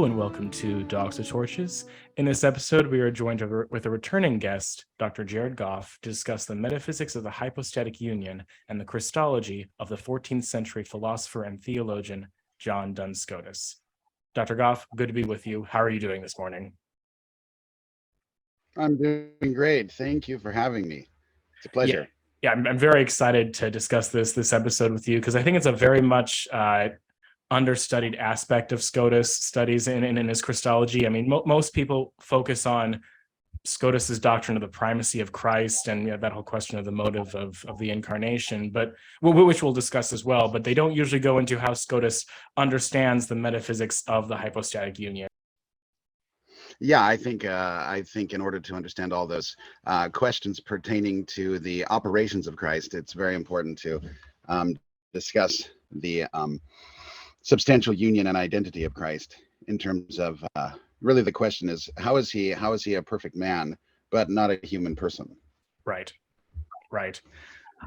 and welcome to Dogs with Torches. In this episode, we are joined with a returning guest, Dr. Jared Goff, to discuss the metaphysics of the hypostatic union and the Christology of the 14th century philosopher and theologian, John Duns Scotus. Dr. Goff, good to be with you. How are you doing this morning? I'm doing great. Thank you for having me. It's a pleasure. Yeah, I'm very excited to discuss this episode with you because I think it's a very much understudied aspect of Scotus studies in his Christology. I mean, most people focus on Scotus's doctrine of the primacy of Christ and that whole question of the motive of the incarnation, but which we'll discuss as well. But they don't usually go into how Scotus understands the metaphysics of the hypostatic union. Yeah, I think in order to understand all those questions pertaining to the operations of Christ, it's very important to discuss the substantial union and identity of Christ in terms of really the question is how is he a perfect man but not a human person? Right.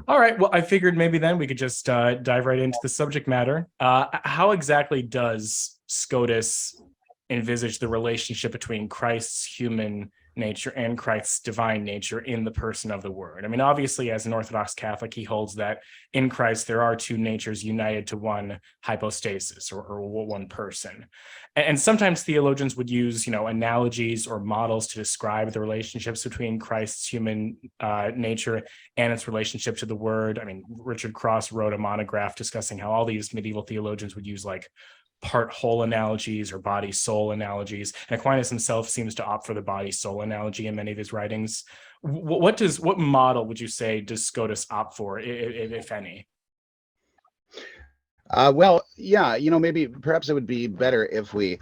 All right. Well, I figured maybe then we could just dive right into the subject matter. How exactly does Scotus envisage the relationship between Christ's human nature and Christ's divine nature in the person of the Word? I mean, obviously, as an Orthodox Catholic, he holds that in Christ there are two natures united to one hypostasis or one person. And sometimes theologians would use, analogies or models to describe the relationships between Christ's human nature and its relationship to the Word. I mean, Richard Cross wrote a monograph discussing how all these medieval theologians would use part whole analogies or body soul analogies, and Aquinas himself seems to opt for the body soul analogy in many of his writings. What model would you say does Scotus opt for, if any? Maybe perhaps it would be better if we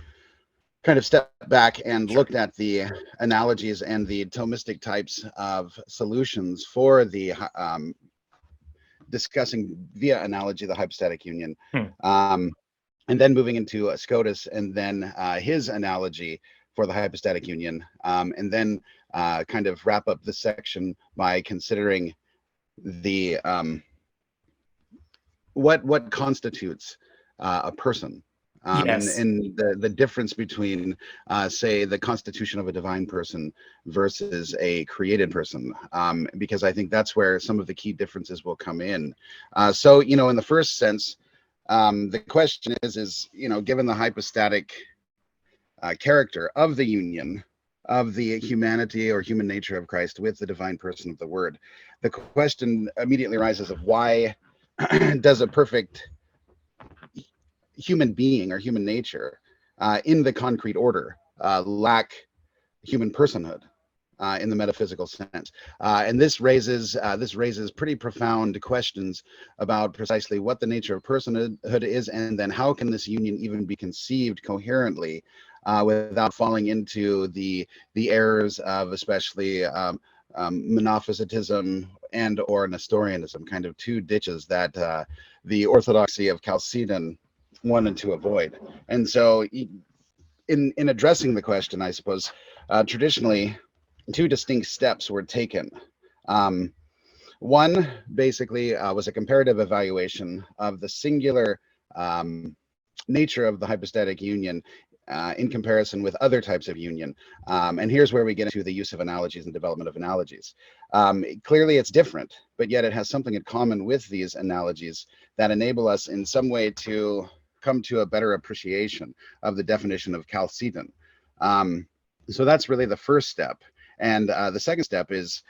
kind of step back and looked at the analogies and the Thomistic types of solutions for the discussing via analogy the hypostatic union. And then moving into Scotus and then his analogy for the hypostatic union, and then kind of wrap up the section by considering the what constitutes a person, Yes. and the difference between, say, the constitution of a divine person versus a created person, because I think that's where some of the key differences will come in. So, in the first sense, the question is, given the hypostatic character of the union of the humanity or human nature of Christ with the divine person of the Word, the question immediately arises of why does a perfect human being or human nature in the concrete order lack human personhood in the metaphysical sense, and this raises pretty profound questions about precisely what the nature of personhood is, and then how can this union even be conceived coherently without falling into the errors of especially monophysitism and or Nestorianism, kind of two ditches that the orthodoxy of Chalcedon wanted to avoid. And so, in addressing the question, I suppose traditionally, two distinct steps were taken. One basically was a comparative evaluation of the singular nature of the hypostatic union in comparison with other types of union. And here's where we get into the use of analogies and development of analogies. Clearly it's different, but yet it has something in common with these analogies that enable us in some way to come to a better appreciation of the definition of Chalcedon. So that's really the first step. And the second step is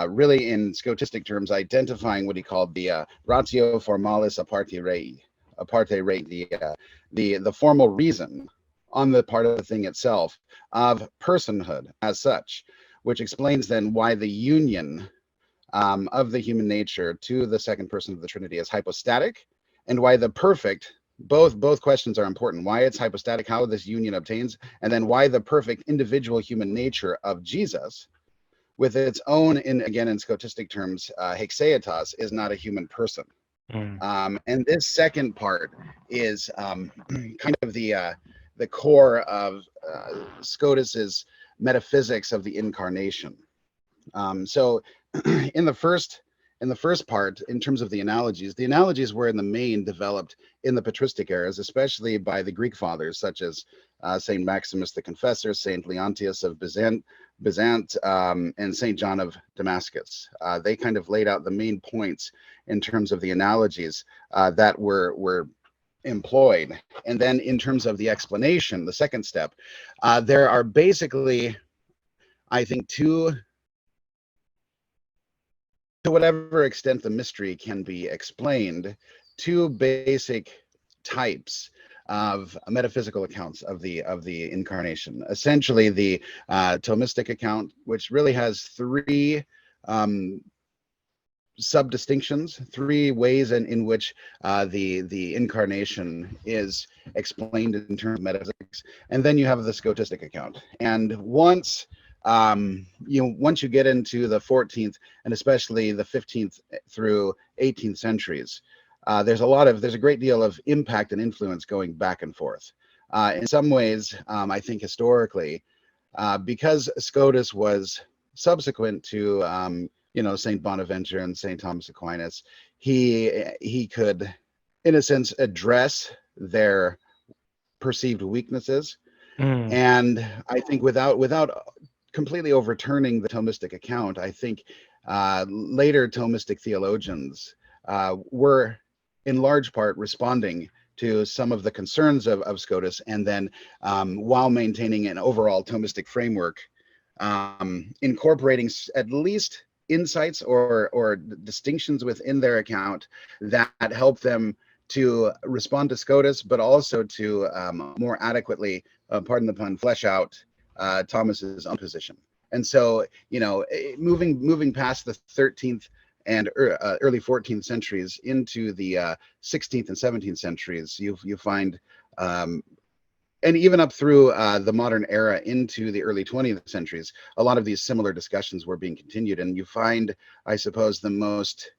really, in Scotistic terms, identifying what he called the ratio formalis aparte rei, the formal reason on the part of the thing itself of personhood as such, which explains then why the union of the human nature to the second person of the Trinity is hypostatic, and why the perfect, both questions are important, why it's hypostatic, how this union obtains, and then why the perfect individual human nature of Jesus with its own, in Scotistic terms, hexeatas, is not a human person. And this second part is kind of the core of Scotus's metaphysics of the incarnation. So in the first part, in terms of the analogies were in the main developed in the patristic eras, especially by the Greek fathers such as Saint Maximus the Confessor, Saint Leontius of Byzant, and Saint John of Damascus. They kind of laid out the main points in terms of the analogies that were employed. And then in terms of the explanation, the second step, there are basically, I think, to whatever extent the mystery can be explained, two basic types of metaphysical accounts of the incarnation. Essentially, the Thomistic account, which really has three sub-distinctions, three ways in which the incarnation is explained in terms of metaphysics, and then you have the Scotistic account. And once once you get into the 14th and especially the 15th through 18th centuries, there's a great deal of impact and influence going back and forth. In some ways, I think historically, because Scotus was subsequent to Saint Bonaventure and Saint Thomas Aquinas, he could, in a sense, address their perceived weaknesses, and I think without completely overturning the Thomistic account, I think later Thomistic theologians were in large part responding to some of the concerns of Scotus, and then while maintaining an overall Thomistic framework, incorporating at least insights or distinctions within their account that help them to respond to Scotus, but also to more adequately, pardon the pun, flesh out Thomas's own position. And so, moving past the 13th and early 14th centuries into the 16th and 17th centuries, you find, and even up through the modern era into the early 20th centuries, a lot of these similar discussions were being continued. And you find, I suppose, the most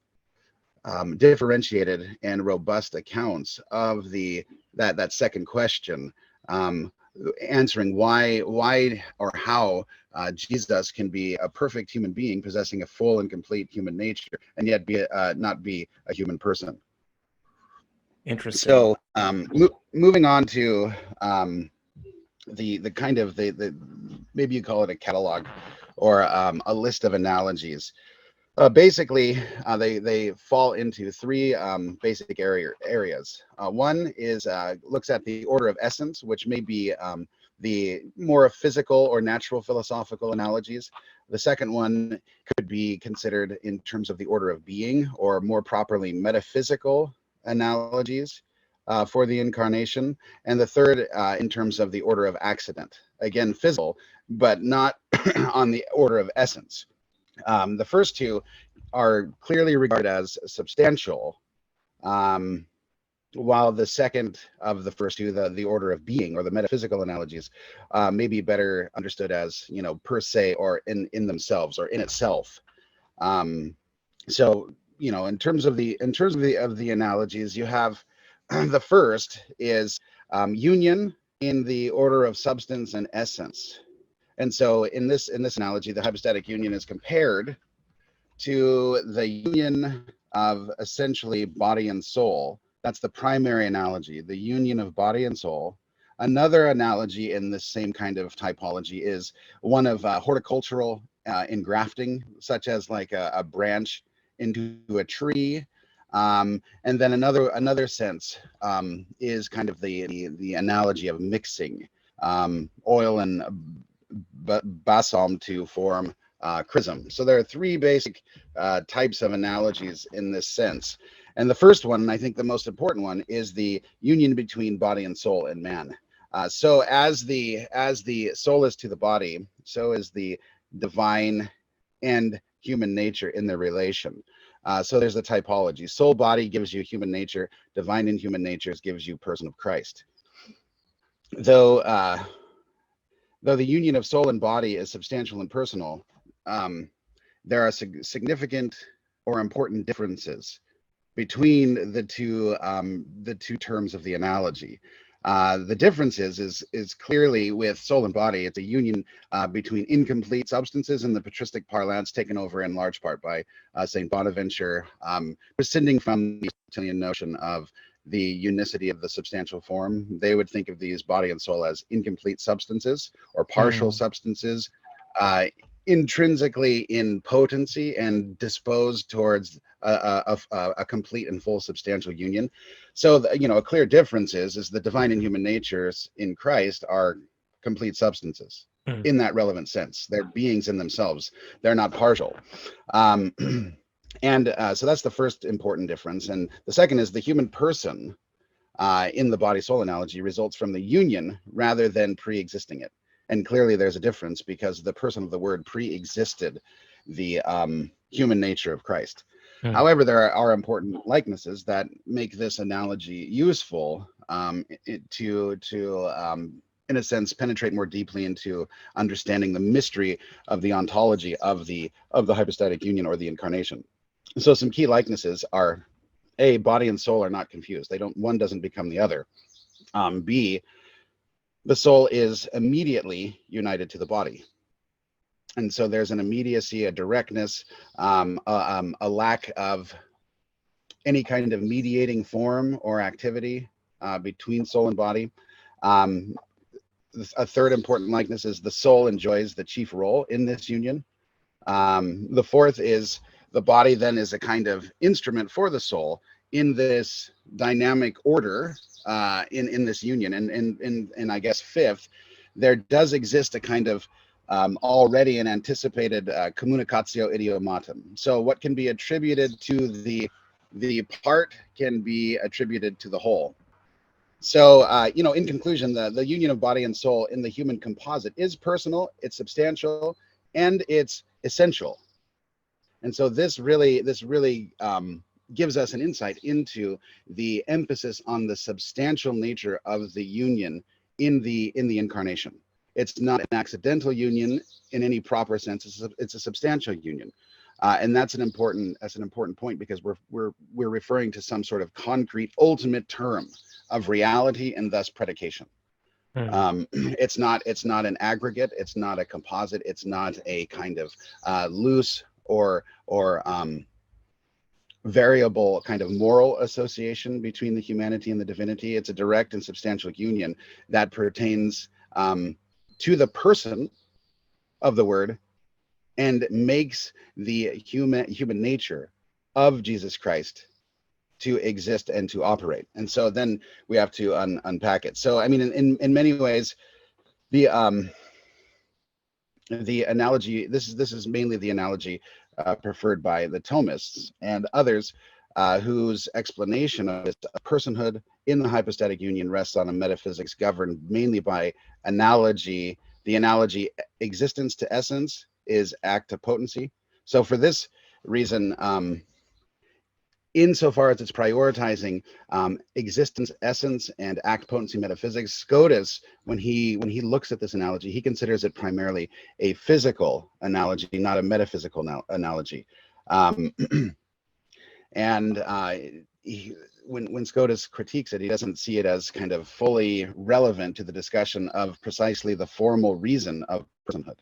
differentiated and robust accounts of that second question, answering why or how Jesus can be a perfect human being possessing a full and complete human nature and yet not be a human person. Interesting. So moving on to the kind of the maybe you call it a catalog or a list of analogies. Basically, they fall into three basic areas. One is looks at the order of essence, which may be the more physical or natural philosophical analogies. The second one could be considered in terms of the order of being, or more properly, metaphysical analogies for the incarnation. And the third in terms of the order of accident. Again, physical, but not on the order of essence. The first two are clearly regarded as substantial, while the second of the first two, the order of being or the metaphysical analogies, may be better understood as per se or in themselves or in itself. So in terms of the analogies, you have the first is union in the order of substance and essence. And so in this analogy, the hypostatic union is compared to the union of essentially body and soul. That's the primary analogy, the union of body and soul. Another analogy in this same kind of typology is one of horticultural engrafting, such as like a branch into a tree. And then another sense is kind of the analogy of mixing oil and balsam to form chrism. So there are three basic types of analogies in this sense. And the first one, and I think the most important one, is the union between body and soul in man. So as the soul is to the body, so is the divine and human nature in their relation. So there's the typology. Soul body gives you human nature. Divine and human natures gives you person of Christ. Though the union of soul and body is substantial and personal, there are significant or important differences between the two terms of the analogy. The difference is clearly with soul and body. It's a union between incomplete substances in the patristic parlance, taken over in large part by Saint Bonaventure, prescinding from the Aristotelian notion of the unicity of the substantial form. They would think of these body and soul as incomplete substances or partial substances, intrinsically in potency and disposed towards a complete and full substantial union. So, a clear difference is the divine and human natures in Christ are complete substances in that relevant sense. They're beings in themselves. They're not partial. So that's the first important difference. And the second is the human person in the body-soul analogy results from the union rather than pre-existing it. And clearly there's a difference because the person of the word pre-existed the human nature of Christ. However, there are important likenesses that make this analogy useful to in a sense, penetrate more deeply into understanding the mystery of the ontology of the hypostatic union or the incarnation. So some key likenesses are: A, body and soul are not confused. One doesn't become the other. B, the soul is immediately united to the body. And so there's an immediacy, a directness, a lack of any kind of mediating form or activity between soul and body. A third important likeness is the soul enjoys the chief role in this union. The fourth is the body then is a kind of instrument for the soul in this dynamic order in this union. And I guess fifth, there does exist a kind of already an anticipated communicatio idiomatum. So what can be attributed to the part can be attributed to the whole. So, in conclusion, the union of body and soul in the human composite is personal, it's substantial, and it's essential. And so this really gives us an insight into the emphasis on the substantial nature of the union in the incarnation. It's not an accidental union in any proper sense. It's a substantial union. And that's an important point, because we're referring to some sort of concrete ultimate term of reality and thus predication. It's not an aggregate. It's not a composite. It's not a kind of loose or variable kind of moral association between the humanity and the divinity. It's a direct and substantial union that pertains to the person of the Word and makes the human nature of Jesus Christ to exist and to operate. And so then we have to unpack it. So I mean, in many ways, the analogy, this is mainly the analogy preferred by the Thomists and others whose explanation of this personhood in the hypostatic union rests on a metaphysics governed mainly by analogy. The analogy existence to essence is act to potency. So for this reason, insofar as it's prioritizing existence, essence, and act potency metaphysics, Scotus, when he looks at this analogy, he considers it primarily a physical analogy, not a metaphysical analogy. When Scotus critiques it, he doesn't see it as kind of fully relevant to the discussion of precisely the formal reason of personhood.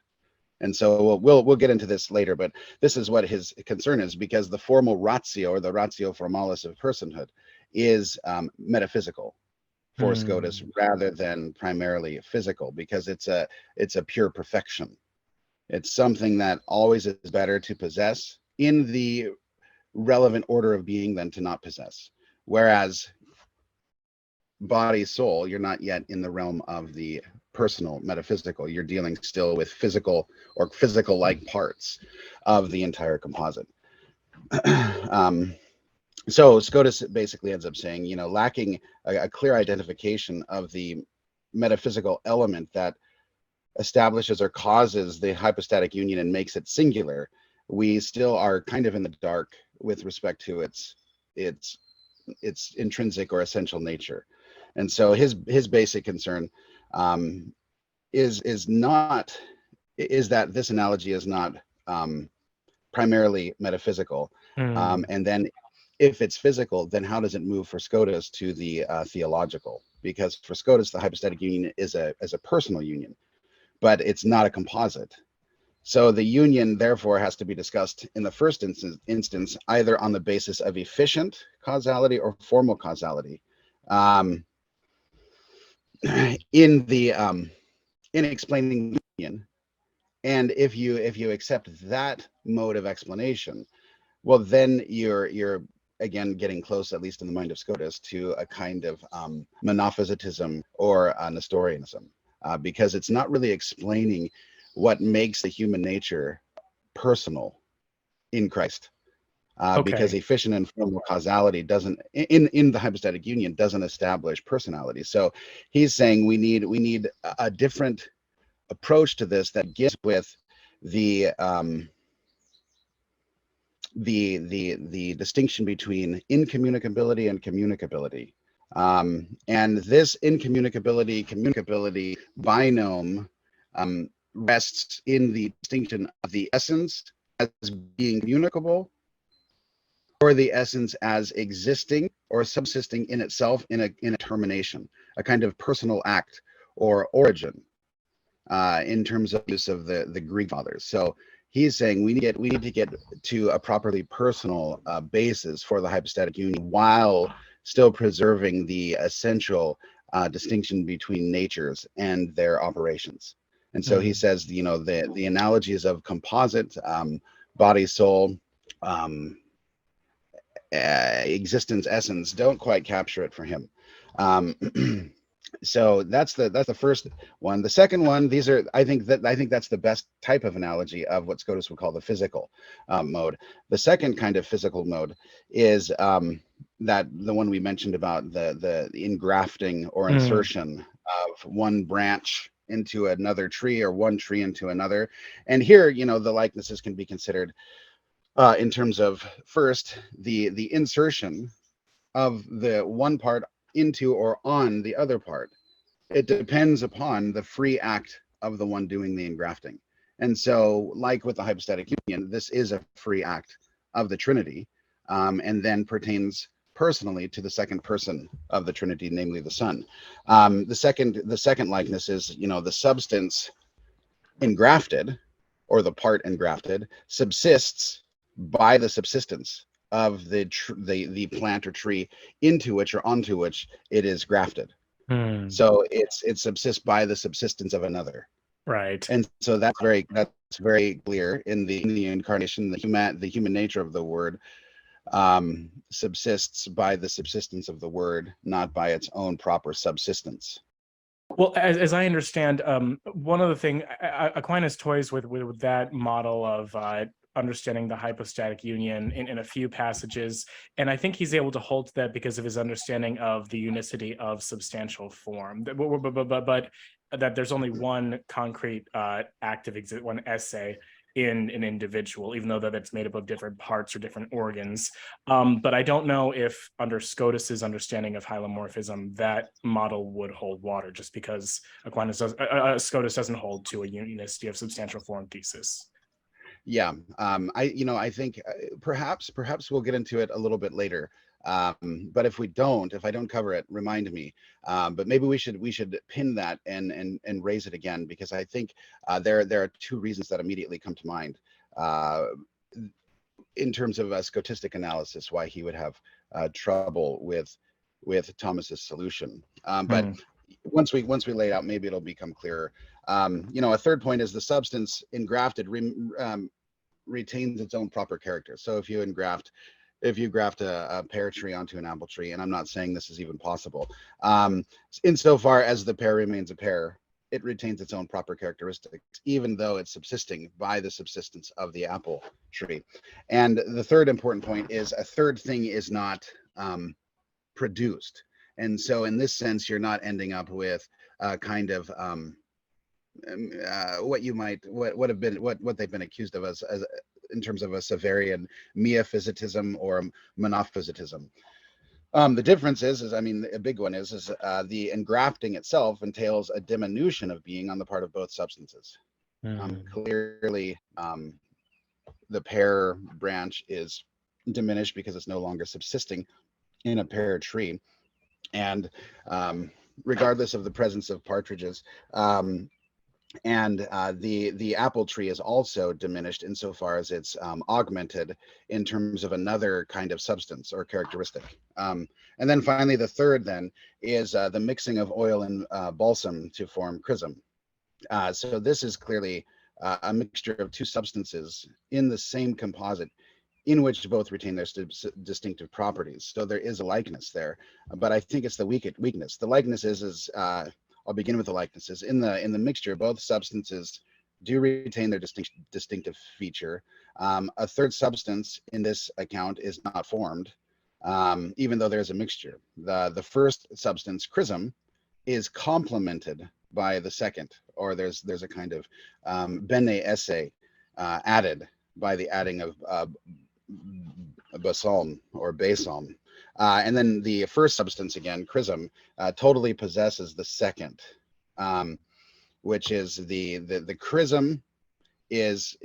And so we'll get into this later, but this is what his concern is, because the formal ratio, or the ratio formalis of personhood, is metaphysical for Scotus rather than primarily physical, because it's a pure perfection. It's something that always is better to possess in the relevant order of being than to not possess. Whereas body, soul, you're not yet in the realm of the personal metaphysical. You're dealing still with physical or physical-like parts of the entire composite. So Scotus basically ends up saying, lacking a clear identification of the metaphysical element that establishes or causes the hypostatic union and makes it singular, we still are kind of in the dark with respect to its intrinsic or essential nature. And so his basic concern is that this analogy is not primarily metaphysical. And then if it's physical, then how does it move for Scotus to the theological? Because for Scotus, the hypostatic union is a personal union, but it's not a composite. So the union, therefore, has to be discussed in the first instance either on the basis of efficient causality or formal causality. um, in the in explaining union. And if you accept that mode of explanation, well, then you're again getting close, at least in the mind of Scotus, to a kind of monophysitism or Nestorianism, because it's not really explaining what makes the human nature personal in Christ. Because efficient and formal causality doesn't in the hypostatic union doesn't establish personality. So he's saying we need a different approach to this that gives with the distinction between incommunicability and communicability. And this communicability binome rests in the distinction of the essence as being communicable, or the essence as existing or subsisting in itself in a termination, a kind of personal act or origin, in terms of use of the Greek fathers. So he's saying we need to get to a properly personal basis for the hypostatic union while still preserving the essential distinction between natures and their operations. And so he says, the analogies of composite, body, soul, existence, essence don't quite capture it for him. So that's the first one. The second one, I think that's the best type of analogy of what Scotus would call the physical mode. The second kind of physical mode is that the one we mentioned about the engrafting or insertion of one branch into another tree or one tree into another. And here, the likenesses can be considered in terms of, first, the insertion of the one part into or on the other part. It depends upon the free act of the one doing the engrafting. And so, like with the hypostatic union, this is a free act of the Trinity, and then pertains personally to the second person of the Trinity, namely the Son. The second likeness is, the substance engrafted, or the part engrafted, subsists by the subsistence of the plant or tree into which or onto which it is grafted. So it subsists by the subsistence of another. Right. And so that's very clear in the incarnation. The human nature of the Word subsists by the subsistence of the Word, not by its own proper subsistence. Well, as I understand, one of the things Aquinas toys with that model of understanding the hypostatic union in a few passages, and I think he's able to hold to that because of his understanding of the unicity of substantial form. But that there's only one concrete active one esse in an individual, even though that's made up of different parts or different organs. But I don't know if under Scotus's understanding of hylomorphism, that model would hold water, just because Scotus doesn't hold to a unicity of substantial form thesis. Yeah, I think perhaps we'll get into it a little bit later. But if I don't cover it, remind me. But maybe we should pin that and raise it again, because I think there are two reasons that immediately come to mind in terms of a Scotistic analysis why he would have trouble with Thomas's solution. But once we lay it out, maybe it'll become clearer. A third point is the substance engrafted retains its own proper character. So if you graft a pear tree onto an apple tree, and I'm not saying this is even possible, insofar as the pear remains a pear, it retains its own proper characteristics, even though it's subsisting by the subsistence of the apple tree. And the third important point is a third thing is not produced. And so in this sense, you're not ending up with a kind of what they've been accused of as in terms of a Severian miaphysitism or monophysitism. The difference is a big one is the engrafting itself entails a diminution of being on the part of both substances. Clearly, the pear branch is diminished because it's no longer subsisting in a pear tree, and regardless of the presence of partridges, And the apple tree is also diminished insofar as it's augmented in terms of another kind of substance or characteristic. And then finally, the third then is the mixing of oil and balsam to form chrism. So this is clearly a mixture of two substances in the same composite, in which both retain their distinctive properties. So there is a likeness there, but I think it's the weakness. The likeness is I'll begin with the likenesses. In the mixture, both substances do retain their distinctive feature. A third substance in this account is not formed, even though there's a mixture. The first substance, chrism, is complemented by the second, or there's a kind of bene esse added by the adding of balsam or balsam. And then the first substance again, chrism, totally possesses the second, which is the chrism is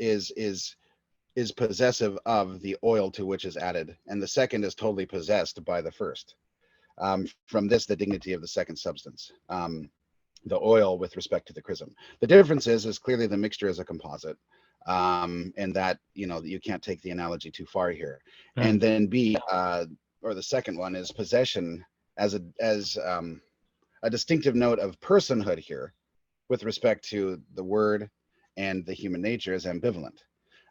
possessive of the oil to which is added, and the second is totally possessed by the first. From this, the dignity of the second substance, the oil with respect to the chrism. The difference is clearly the mixture is a composite, and that you can't take the analogy too far here. And then B, or the second one, is possession as a distinctive note of personhood here, with respect to the word and the human nature, is ambivalent.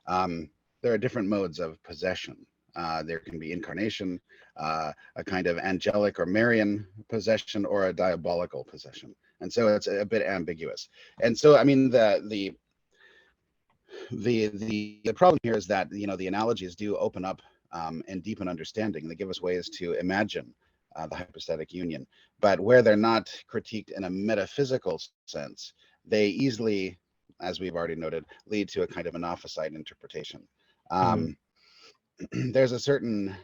There are different modes of possession. There can be incarnation, a kind of angelic or Marian possession, or a diabolical possession. And so it's a bit ambiguous. And so, I mean, the problem here is that, the analogies do open up and deepen understanding. They give us ways to imagine the hypostatic union. But where they're not critiqued in a metaphysical sense, they easily, as we've already noted, lead to a kind of anaphysite interpretation. There's a certain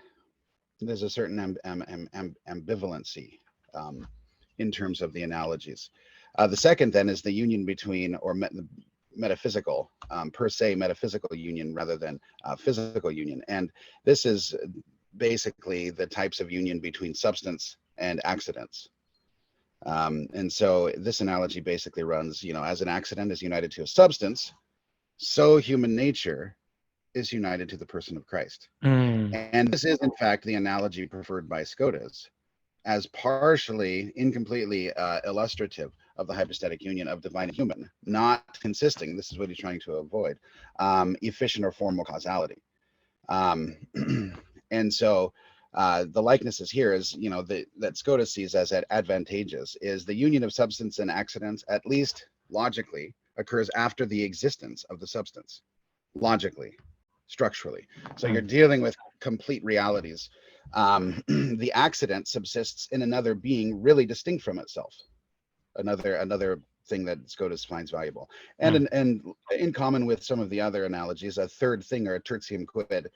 ambivalency in terms of the analogies. The second then is the union between, or metaphysical, per se metaphysical union rather than physical union. And this is basically the types of union between substance and accidents. And so this analogy basically runs, as an accident is united to a substance, so human nature is united to the person of Christ. And this is, in fact, the analogy preferred by Scotus, as partially, incompletely illustrative of the hypostatic union of divine and human, not consisting, this is what he's trying to avoid, efficient or formal causality. And so the likenesses here is, that Scotus sees as advantageous, is the union of substance and accidents, at least logically, occurs after the existence of the substance, logically, structurally. So you're dealing with complete realities. The accident subsists in another being really distinct from itself. Another thing that Scotus finds valuable. And in common with some of the other analogies, a third thing, or a tertium quid,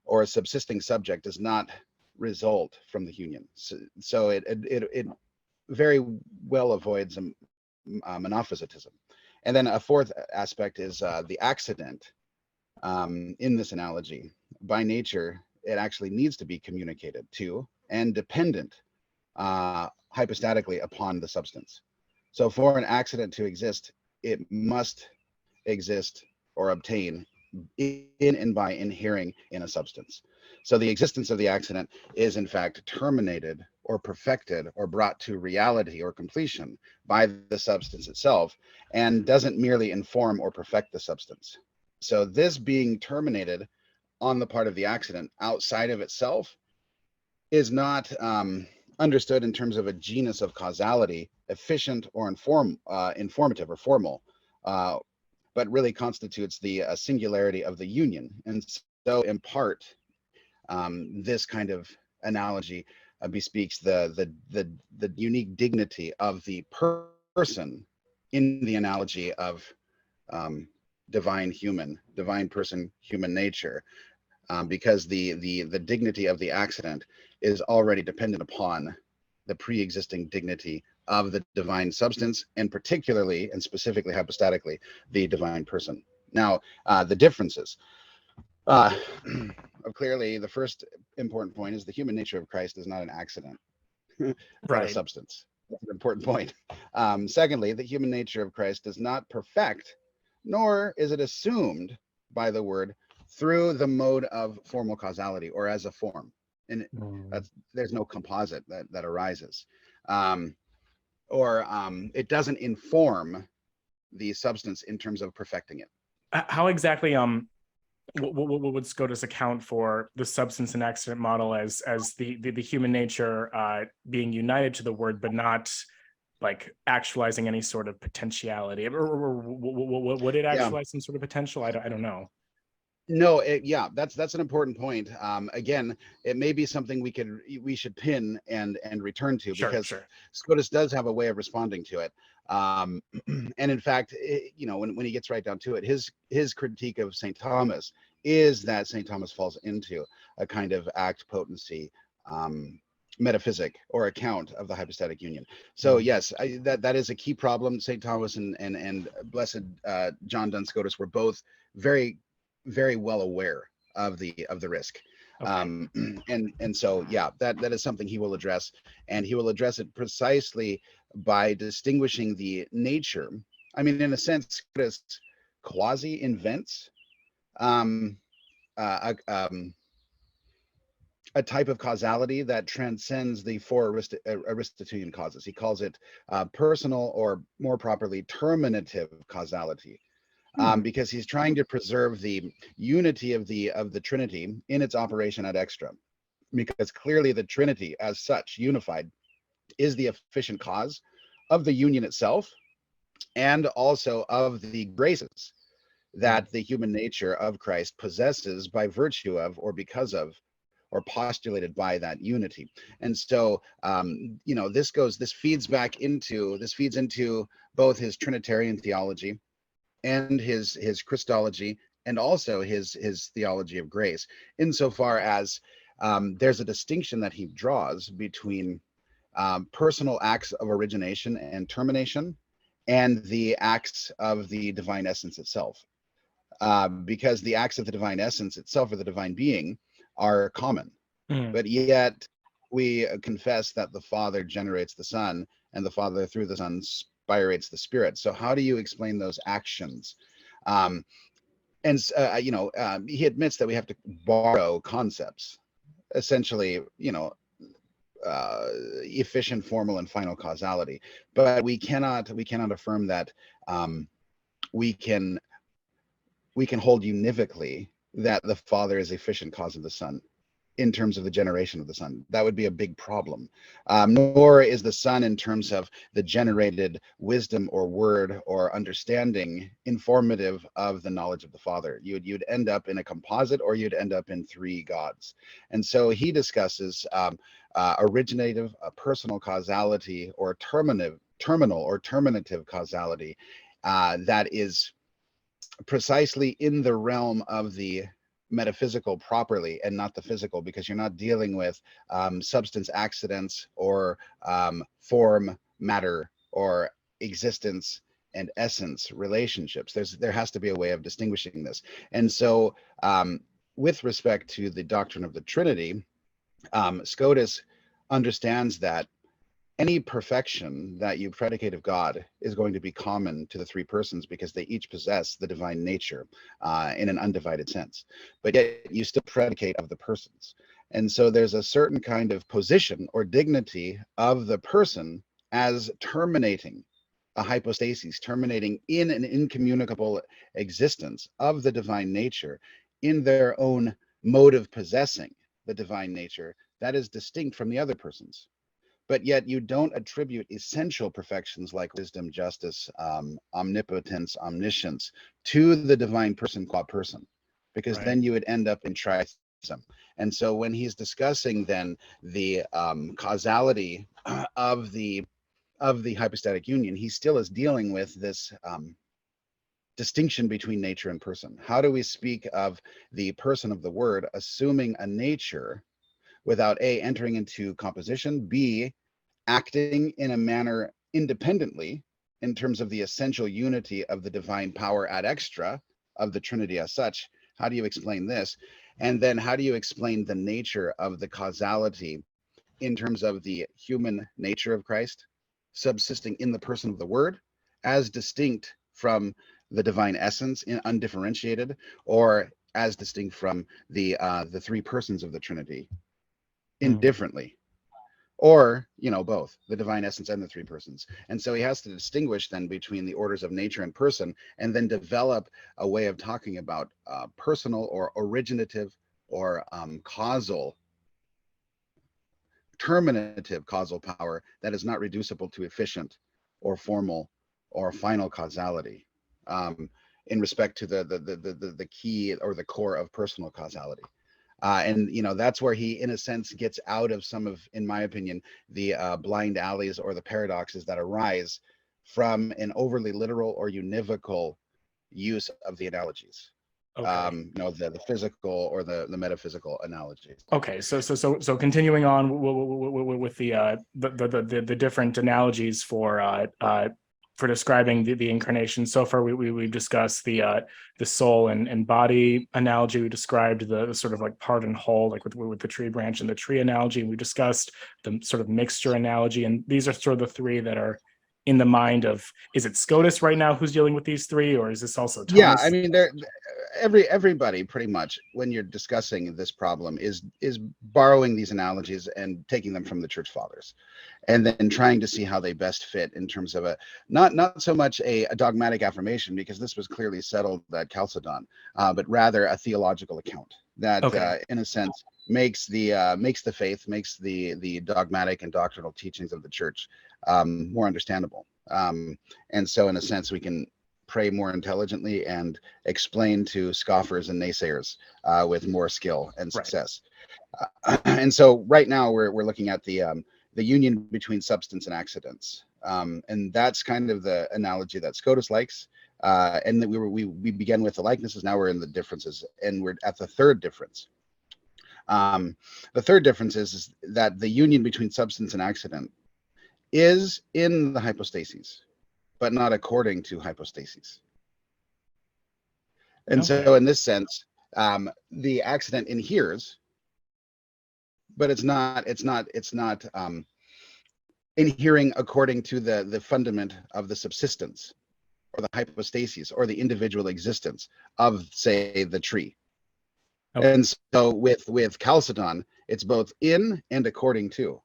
or a subsisting subject, does not result from the union. So it very well avoids monophysitism. And then a fourth aspect is the accident. In this analogy, by nature, it actually needs to be communicated to and dependent hypostatically upon the substance. So for an accident to exist, it must exist or obtain in and by inhering in a substance. So the existence of the accident is in fact terminated or perfected or brought to reality or completion by the substance itself, and doesn't merely inform or perfect the substance. So this being terminated on the part of the accident outside of itself is not understood in terms of a genus of causality, efficient or informative or formal, but really constitutes the singularity of the union. And so in part, this kind of analogy bespeaks the unique dignity of the person in the analogy of divine person, human nature, because the dignity of the accident is already dependent upon the pre-existing dignity of the divine substance, and particularly and specifically hypostatically the divine person. Now, the differences. Clearly, the first important point is the human nature of Christ is not an accident, but a substance. That's an important point. Secondly, the human nature of Christ does not perfect, nor is it assumed by the word through the mode of formal causality or as a form. And there's no composite that arises. It doesn't inform the substance in terms of perfecting it. How exactly what would Scotus account for the substance and accident model as the human nature being united to the word, but not like actualizing any sort of potentiality? Or would it actualize some sort of potential? I don't know. No, that's an important point. Again, it may be something we should pin and return to, because Scotus does have a way of responding to it. And in fact, when he gets right down to it, his critique of St. Thomas is that St. Thomas falls into a kind of act potency metaphysic or account of the hypostatic union. So yes, that is a key problem. St. Thomas and Blessed John Duns Scotus were both very well aware of the risk. Okay. And so that is something he will address, and he will address it precisely by distinguishing the nature. I mean, in a sense, Scotus quasi invents a type of causality that transcends the four Aristotelian causes. He calls it personal, or more properly, terminative causality. Because he's trying to preserve the unity of the Trinity in its operation ad extra, because clearly the Trinity as such, unified, is the efficient cause of the union itself, and also of the graces that the human nature of Christ possesses by virtue of, or because of, or postulated by that unity. And so this feeds into both his Trinitarian theology and his Christology, and also his theology of grace, insofar as there's a distinction that he draws between personal acts of origination and termination, and the acts of the divine essence itself. Because the acts of the divine essence itself, or the divine being, are common, but yet we confess that the Father generates the Son, and the Father through the Son spirates the Spirit. So how do you explain those actions? He admits that we have to borrow concepts, essentially, efficient, formal, and final causality, but we cannot affirm that we can hold univocally that the Father is efficient cause of the Son in terms of the generation of the Son. That would be a big problem. Nor is the Son, in terms of the generated wisdom or word or understanding, informative of the knowledge of the Father. You'd end up in a composite, or you'd end up in three gods. And so he discusses originative, personal causality, or terminal or terminative causality that is precisely in the realm of the metaphysical properly, and not the physical, because you're not dealing with substance accidents, or form, matter, or existence and essence relationships. There has to be a way of distinguishing this. And so with respect to the doctrine of the Trinity, Scotus understands that any perfection that you predicate of God is going to be common to the three persons, because they each possess the divine nature in an undivided sense. But yet you still predicate of the persons. And so there's a certain kind of position or dignity of the person as terminating a hypostasis, terminating in an incommunicable existence of the divine nature in their own mode of possessing the divine nature that is distinct from the other persons. But yet you don't attribute essential perfections like wisdom, justice, omnipotence, omniscience to the divine person qua person, because then you would end up in tritheism. And so when he's discussing then the causality of the hypostatic union, he still is dealing with this distinction between nature and person. How do we speak of the person of the Word assuming a nature without A, entering into composition, B, acting in a manner independently in terms of the essential unity of the divine power ad extra of the Trinity as such? How do you explain this? And then how do you explain the nature of the causality in terms of the human nature of Christ subsisting in the person of the Word, as distinct from the divine essence, undifferentiated, or as distinct from the three persons of the Trinity, indifferently, or both the divine essence and the three persons. And so he has to distinguish then between the orders of nature and person, and then develop a way of talking about personal or originative or causal, terminative causal power that is not reducible to efficient or formal or final causality, in respect to the key or the core of personal causality. And that's where he, in a sense, gets out of some of, in my opinion, the blind alleys or the paradoxes that arise from an overly literal or univocal use of the analogies. Okay. The physical or the metaphysical analogies. Okay, so continuing on with the different analogies for describing the incarnation. So far, we've discussed the soul and body analogy. We described the sort of like part and whole, like with the tree branch and the tree analogy. We discussed the sort of mixture analogy, and these are sort of the three that are in the mind of. Is it Scotus right now who's dealing with these three, or is this also Thomas? Yeah, I mean, everybody pretty much, when you're discussing this problem, is borrowing these analogies and taking them from the church fathers, and then trying to see how they best fit in terms of a not so much a dogmatic affirmation, because this was clearly settled at Chalcedon, but rather a theological account that, in a sense, makes the faith, makes the dogmatic and doctrinal teachings of the church more understandable. And so, in a sense, we can pray more intelligently and explain to scoffers and naysayers with more skill and success. Right. And so right now we're looking at the union between substance and accidents. And that's kind of the analogy that Scotus likes. And that we began with the likenesses. Now we're in the differences, and we're at the third difference. The third difference is that the union between substance and accident is in the hypostases, but not according to hypostases. And so in this sense, the accident inheres, but it's not inhering according to the fundament of the subsistence or the hypostases or the individual existence of, say, the tree. And so with Chalcedon, it's both in and according to.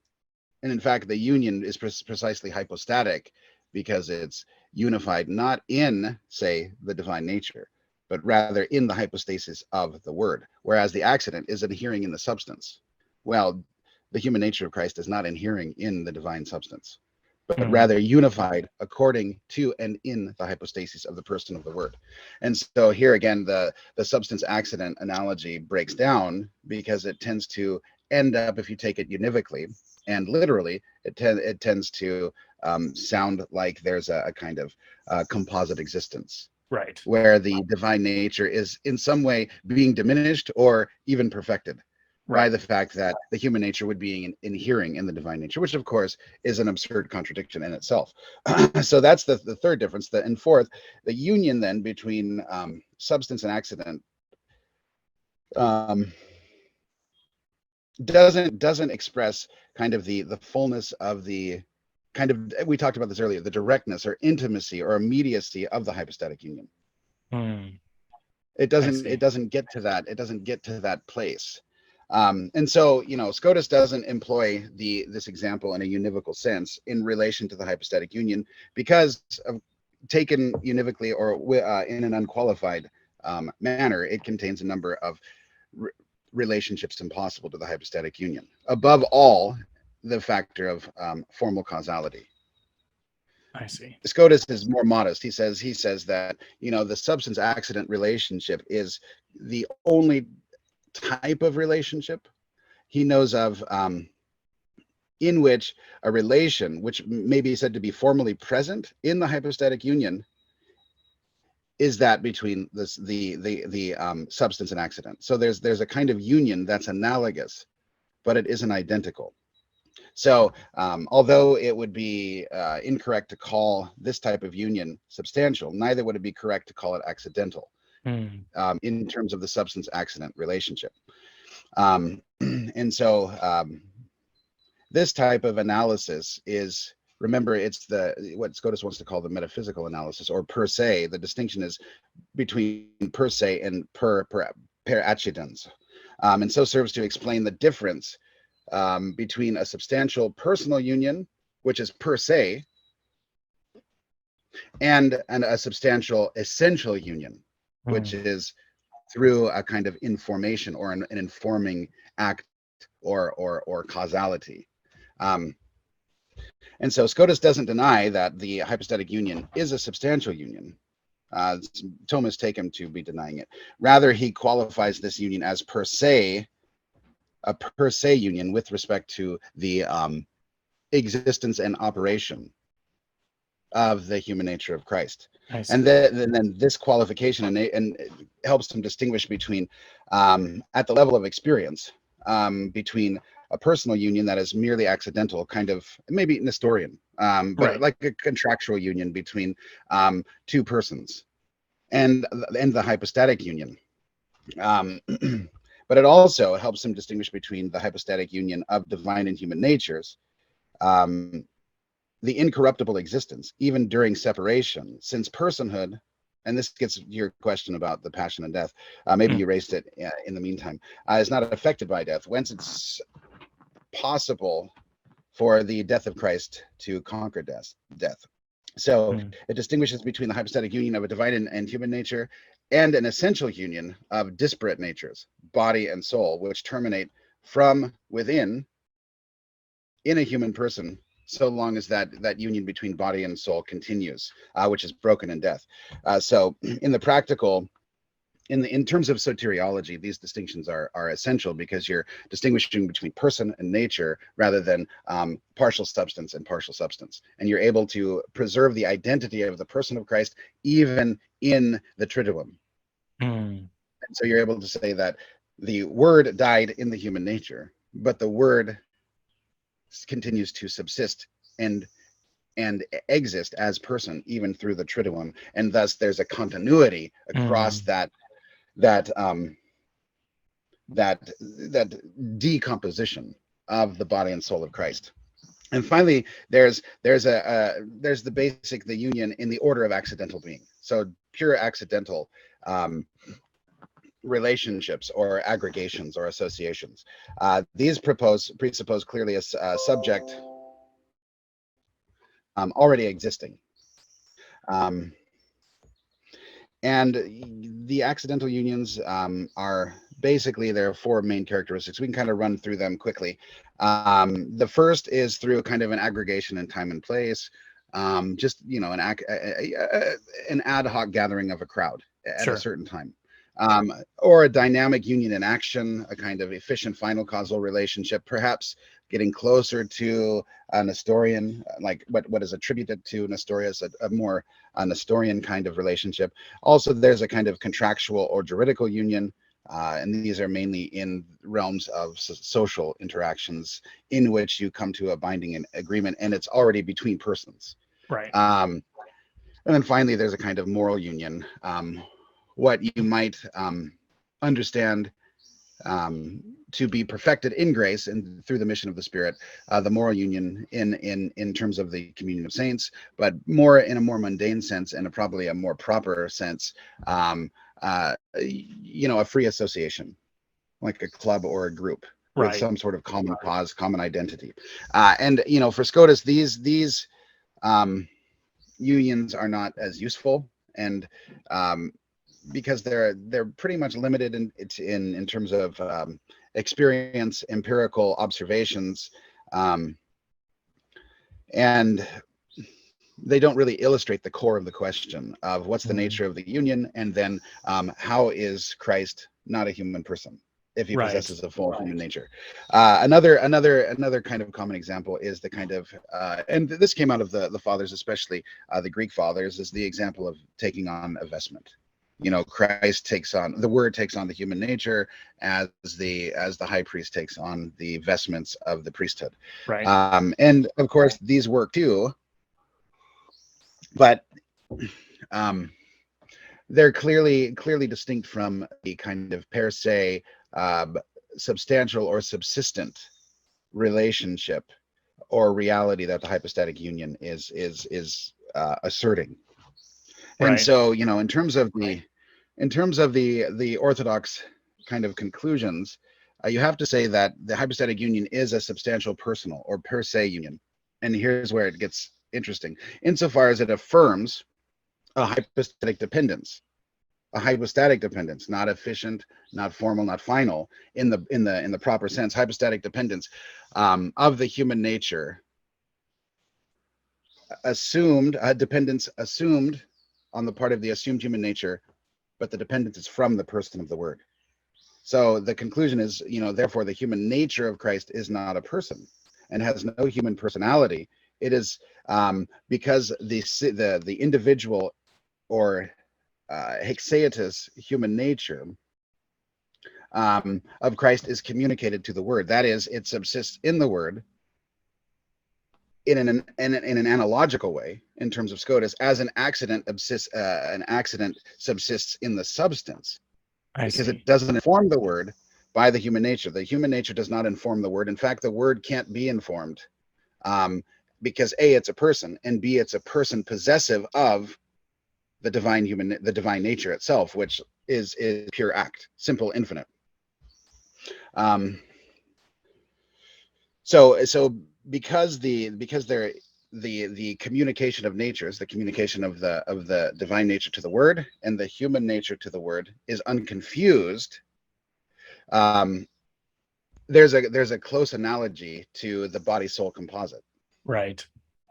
And in fact, the union is precisely hypostatic, because it's unified not in, say, the divine nature, but rather in the hypostasis of the Word, whereas the accident is adhering in the substance. Well, the human nature of Christ is not adhering in the divine substance, but rather unified according to and in the hypostasis of the person of the Word. And so here again, the substance accident analogy breaks down, because it tends to end up, if you take it univocally and literally, it tends to sound like there's a kind of composite existence, right, where the divine nature is in some way being diminished or even perfected by the fact that the human nature would be inhering in the divine nature, which of course is an absurd contradiction in itself. So that's the third difference. And fourth, the union then between substance and accident doesn't express kind of the fullness of the kind of, we talked about this earlier, the directness or intimacy or immediacy of the hypostatic union. It doesn't get to that. It doesn't get to that place. And so, Scotus doesn't employ this example in a univocal sense in relation to the hypostatic union, because of, taken univocally or in an unqualified manner, it contains a number of relationships impossible to the hypostatic union. Above all, the factor of formal causality. I see. Scotus is more modest. He says that the substance accident relationship is the only type of relationship he knows of in which a relation, which may be said to be formally present in the hypostatic union, is that between the substance and accident. So there's a kind of union that's analogous, but it isn't identical. So although it would be incorrect to call this type of union substantial, neither would it be correct to call it accidental in terms of the substance accident relationship. And so this type of analysis is remember, it's what Scotus wants to call the metaphysical analysis, or per se. The distinction is between per se and per accidens, and so serves to explain the difference between a substantial personal union, which is per se, and a substantial essential union, which is through a kind of information or an informing act or causality. And so Scotus doesn't deny that the hypostatic union is a substantial union. Thomas take him to be denying it. Rather, he qualifies this union as per se, a per se union with respect to the existence and operation of the human nature of Christ. And then this qualification and helps him distinguish between, at the level of experience, between a personal union that is merely accidental, kind of maybe Nestorian, but like a contractual union between two persons, and the hypostatic union. But it also helps him distinguish between the hypostatic union of divine and human natures, the incorruptible existence, even during separation, since personhood, and this gets to your question about the passion and death, maybe you raised it in the meantime, is not affected by death, whence it's possible for the death of Christ to conquer death. So it distinguishes between the hypostatic union of a divine and human nature and an essential union of disparate natures, body and soul, which terminate from within in a human person, so long as that union between body and soul continues, which is broken in death. So in the practical, in terms of soteriology, these distinctions are essential, because you're distinguishing between person and nature rather than partial substance and partial substance. And you're able to preserve the identity of the person of Christ even in the Triduum. And so you're able to say that the Word died in the human nature, but the Word continues to subsist and exist as person even through the Triduum, and thus there's a continuity across that decomposition of the body and soul of Christ. And finally, there's the union in the order of accidental being. So pure accidental relationships or aggregations or associations. These presuppose clearly a subject already existing. And the accidental unions are basically, there are four main characteristics. We can kind of run through them quickly. The first is through kind of an aggregation in time and place, just, an ad hoc gathering of a crowd at a certain time. Or a dynamic union in action, a kind of efficient final causal relationship, perhaps getting closer to a Nestorian, like what is attributed to Nestorius, a more Nestorian kind of relationship. Also, there's a kind of contractual or juridical union, and these are mainly in realms of social interactions in which you come to a binding agreement, and it's already between persons. Right. And then finally, there's a kind of moral union, what you might understand to be perfected in grace and through the mission of the Spirit, the moral union in terms of the communion of saints, but more in a more mundane sense and probably a more proper sense, a free association, like a club or a group with some sort of common cause, common identity. And for Scotus, these unions are not as useful, and because they're pretty much limited in terms of experience, empirical observations, and they don't really illustrate the core of the question of what's the nature of the union, and then how is Christ not a human person if he possesses a full human nature. Another kind of common example is the kind of, and this came out of the fathers, especially the Greek fathers, is the example of taking on a vestment. Christ takes on, the Word takes on the human nature as the high priest takes on the vestments of the priesthood. Right. And of course these work too, but they're clearly distinct from the kind of per se substantial or subsistent relationship or reality that the hypostatic union is asserting. And Right. so, in terms of the orthodox kind of conclusions, you have to say that the hypostatic union is a substantial personal or per se union. And here's where it gets interesting. Insofar as it affirms a hypostatic dependence, not efficient, not formal, not final, in the proper sense, hypostatic dependence of the human nature, dependence assumed on the part of the assumed human nature, but the dependence is from the person of the Word. So the conclusion is, therefore, the human nature of Christ is not a person and has no human personality. It is because the individual or hexaetus human nature of Christ is communicated to the Word. That is, it subsists in the Word in an analogical way, in terms of Scotus, as an accident subsists in the substance, because it doesn't inform the Word by the human nature. The human nature does not inform the Word. In fact, the Word can't be informed because A, it's a person, and B, it's a person possessive of the divine nature itself, which is pure act, simple, infinite. So because the communication of natures, the communication of the divine nature to the Word and the human nature to the Word is unconfused. There's a close analogy to the body-soul composite. Right.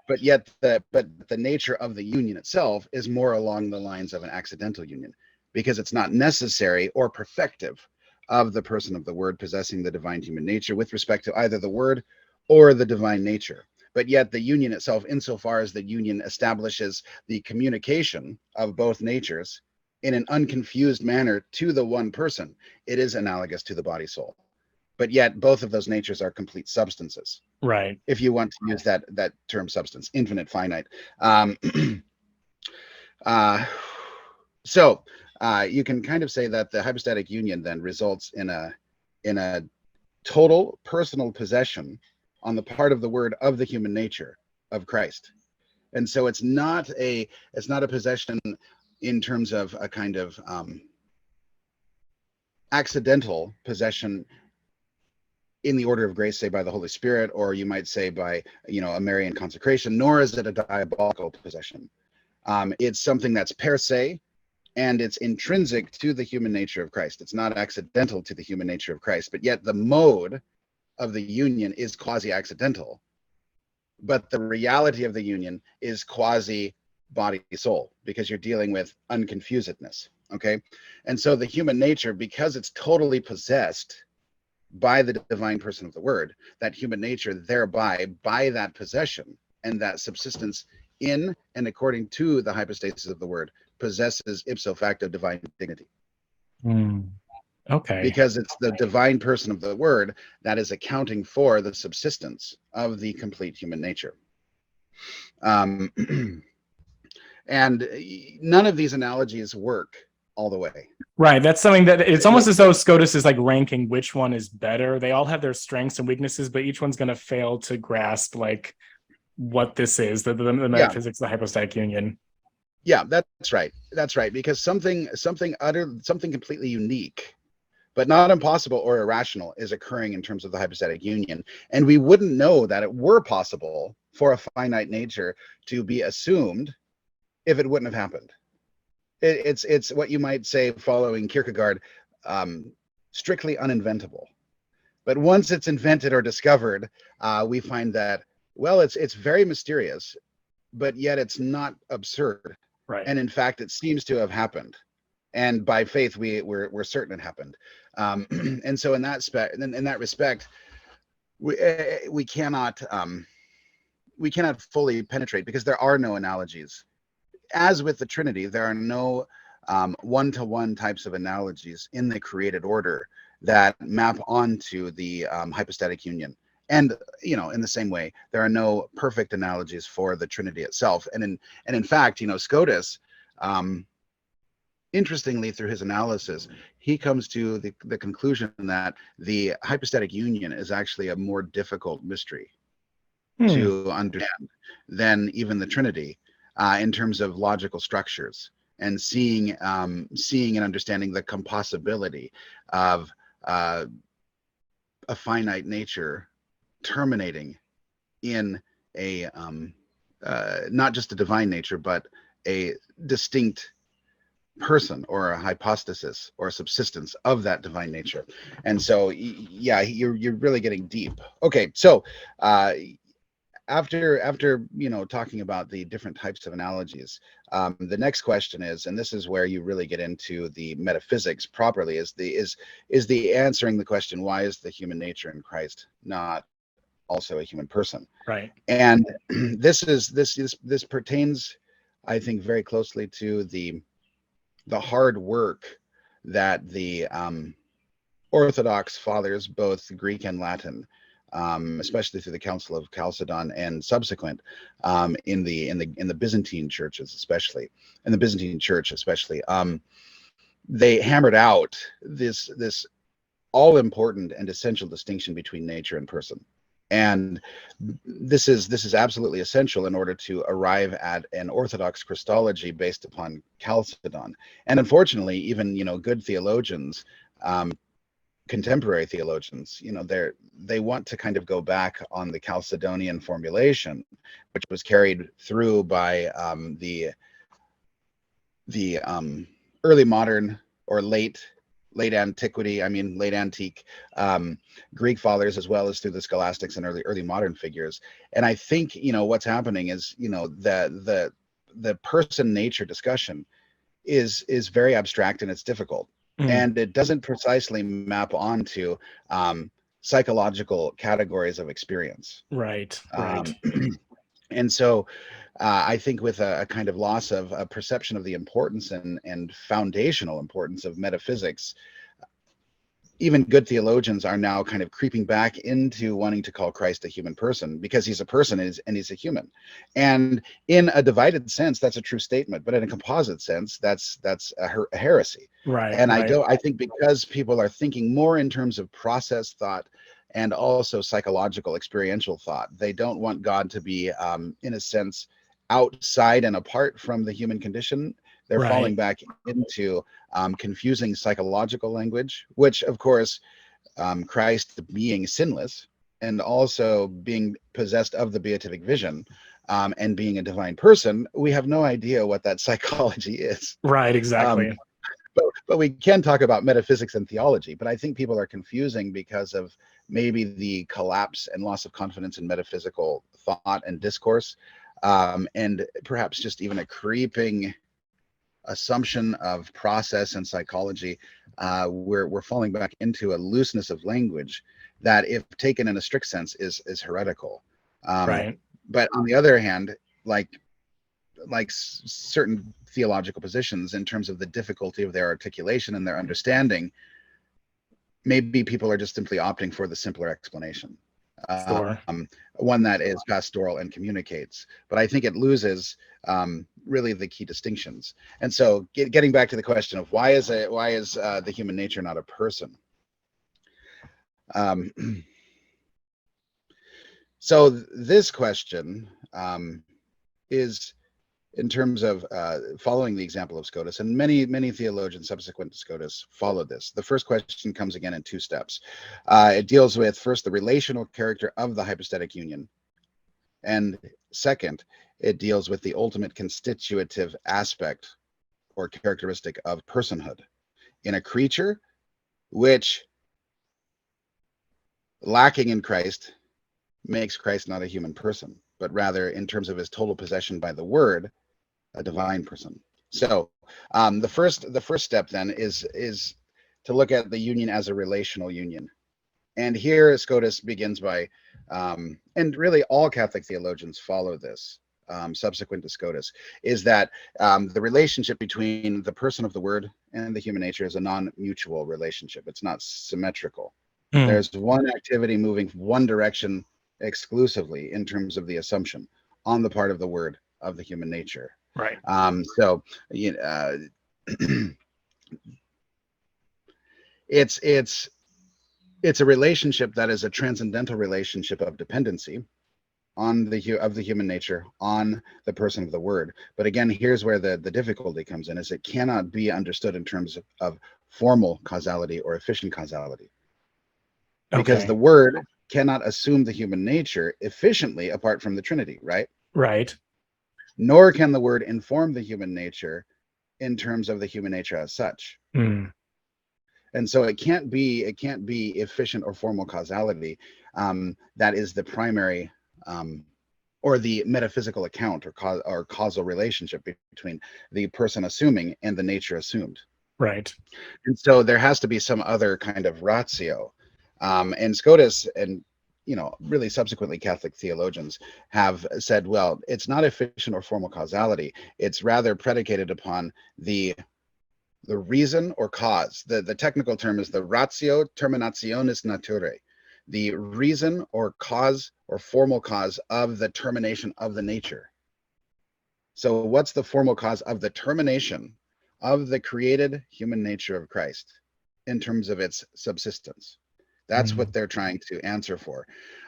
But yet the nature of the union itself is more along the lines of an accidental union, because it's not necessary or perfective of the person of the Word possessing the divine human nature with respect to either the Word or the divine nature. But yet the union itself, insofar as the union establishes the communication of both natures in an unconfused manner to the one person, it is analogous to the body-soul. But yet both of those natures are complete substances. Right. If you want to use that term substance, infinite, finite. So you can kind of say that the hypostatic union then results in a total personal possession on the part of the Word of the human nature of Christ. And so it's not a possession in terms of a kind of accidental possession in the order of grace, say by the Holy Spirit, or you might say by a Marian consecration, nor is it a diabolical possession. It's something that's per se, and it's intrinsic to the human nature of Christ. It's not accidental to the human nature of Christ, but yet the mode of the union is quasi-accidental. But the reality of the union is quasi-body-soul, because you're dealing with unconfusedness, okay? And so the human nature, because it's totally possessed by the divine person of the Word, that human nature thereby, by that possession and that subsistence in and according to the hypostasis of the Word, possesses ipso facto divine dignity. Okay. Because it's the divine person of the Word that is accounting for the subsistence of the complete human nature. And none of these analogies work all the way. Right. That's something that it's almost as though Scotus is like ranking which one is better. They all have their strengths and weaknesses, but each one's going to fail to grasp like what this is, the metaphysics of the hypostatic union. Yeah, that's right. That's right. Because something completely unique, but not impossible or irrational, is occurring in terms of the hypostatic union. And we wouldn't know that it were possible for a finite nature to be assumed if it wouldn't have happened. It's what you might say, following Kierkegaard, strictly uninventable. But once it's invented or discovered, we find that, well, it's very mysterious, but yet it's not absurd. Right. And in fact, it seems to have happened. And by faith, we're certain it happened. And so in that respect, we cannot fully penetrate, because there are no analogies. As with the Trinity, there are no one-to-one types of analogies in the created order that map onto the hypostatic union. And in the same way, there are no perfect analogies for the Trinity itself. And in fact, Scotus, interestingly, through his analysis, he comes to the conclusion that the hypostatic union is actually a more difficult mystery. to understand than even the Trinity in terms of logical structures and seeing and understanding the compossibility of a finite nature terminating in a not just a divine nature, but a distinct person or a hypostasis or a subsistence of that divine nature. And so yeah, you're really getting deep. Okay, so after talking about the different types of analogies, the next question is, and this is where you really get into the metaphysics properly, is the answering the question, why is the human nature in Christ not also a human person? Right. And this pertains, I think, very closely to the hard work that the Orthodox fathers, both Greek and Latin, especially through the Council of Chalcedon and subsequent, in the Byzantine churches, especially in the Byzantine Church, especially, they hammered out this all important and essential distinction between nature and person. And this is absolutely essential in order to arrive at an Orthodox Christology based upon Chalcedon. And unfortunately, even good theologians, contemporary theologians, they want to kind of go back on the Chalcedonian formulation, which was carried through by the early modern or late antiquity, late antique Greek fathers, as well as through the scholastics and early modern figures. And I think what's happening is the person nature discussion is very abstract and it's difficult, and it doesn't precisely map onto psychological categories of experience. Right. And so I think with a kind of loss of a perception of the importance and foundational importance of metaphysics, even good theologians are now kind of creeping back into wanting to call Christ a human person, because he's a person and he's a human. And in a divided sense, that's a true statement, but in a composite sense, that's a heresy. Right. And I think because people are thinking more in terms of process thought and also psychological experiential thought, they don't want God to be, in a sense, outside and apart from the human condition. They're falling back into confusing psychological language, which, of course, Christ being sinless and also being possessed of the beatific vision, and being a divine person, we have no idea what that psychology is. Right, exactly. But we can talk about metaphysics and theology. But I think people are confusing because of maybe the collapse and loss of confidence in metaphysical thought and discourse, and perhaps just even a creeping assumption of process and psychology. We're falling back into a looseness of language that, if taken in a strict sense, is heretical. But on the other hand, like certain theological positions, in terms of the difficulty of their articulation and their understanding, maybe people are just simply opting for the simpler explanation. One that is pastoral and communicates, but I think it loses really the key distinctions. And so, getting back to the question of why is the human nature not a person? So this question is, in terms of following the example of Scotus, and many theologians subsequent to Scotus followed this. The first question comes again in two steps. It deals with, first, the relational character of the hypostatic union, and second, it deals with the ultimate constitutive aspect or characteristic of personhood in a creature, which, lacking in Christ, makes Christ not a human person, but rather, in terms of his total possession by the Word, a divine person. So the first step then is to look at the union as a relational union. And here Scotus begins by, and really all Catholic theologians follow this, subsequent to Scotus, is that the relationship between the person of the Word and the human nature is a non-mutual relationship. It's not symmetrical. There's one activity moving one direction exclusively in terms of the assumption on the part of the Word of the human nature. Right. So it's a relationship that is a transcendental relationship of dependency, on the human nature, on the person of the Word. But again, here's where the difficulty comes in: is it cannot be understood in terms of formal causality or efficient causality, because Okay. the Word cannot assume the human nature efficiently apart from the Trinity, right? Right. Nor can the Word inform the human nature in terms of the human nature as such. Mm. And so it can't be efficient or formal causality that is the primary or the metaphysical account or causal relationship between the person assuming and the nature assumed. Right. And so there has to be some other kind of ratio. And Scotus and really subsequently Catholic theologians have said, well, it's not efficient or formal causality. It's rather predicated upon the reason or cause. The technical term is the ratio terminationis naturae, the reason or cause or formal cause of the termination of the nature. So what's the formal cause of the termination of the created human nature of Christ in terms of its subsistence? That's what they're trying to answer for.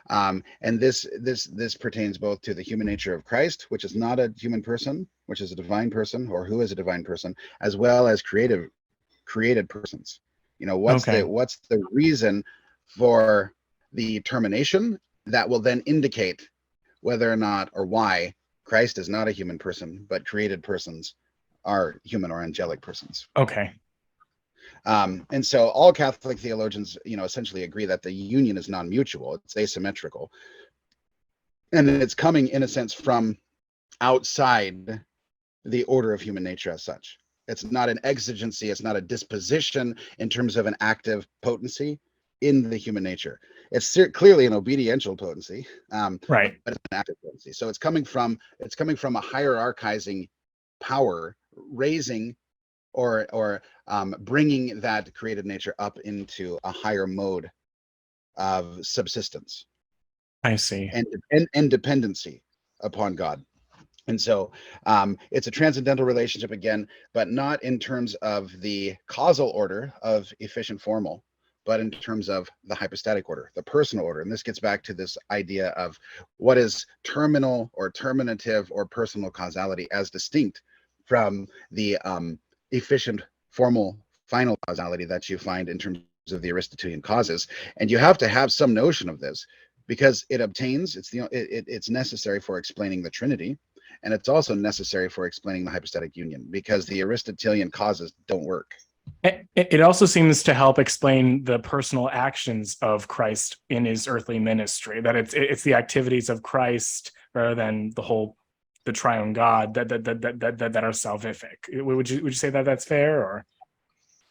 And this pertains both to the human nature of Christ, which is not a human person, which is a divine person, or who is a divine person, as well as created persons. What's Okay. the reason for the termination that will then indicate whether or not or why Christ is not a human person, but created persons are human or angelic persons. Okay. And so all Catholic theologians, essentially agree that the union is non-mutual, it's asymmetrical, and it's coming in a sense from outside the order of human nature as such. It's not an exigency, it's not a disposition in terms of an active potency in the human nature. It's clearly an obediential potency, Right. but it's an active potency. So it's coming from a hierarchizing power, raising or bringing that created nature up into a higher mode of subsistence I see. and dependency upon God. And so it's a transcendental relationship again, but not in terms of the causal order of efficient formal, but in terms of the hypostatic order, the personal order. And this gets back to this idea of what is terminal or terminative or personal causality as distinct from the efficient formal final causality that you find in terms of the Aristotelian causes. And you have to have some notion of this because it's necessary for explaining the Trinity. And it's also necessary for explaining the hypostatic union because the Aristotelian causes don't work. It also seems to help explain the personal actions of Christ in his earthly ministry, that it's the activities of Christ rather than the triune God that are salvific. Would you say that that's fair, or?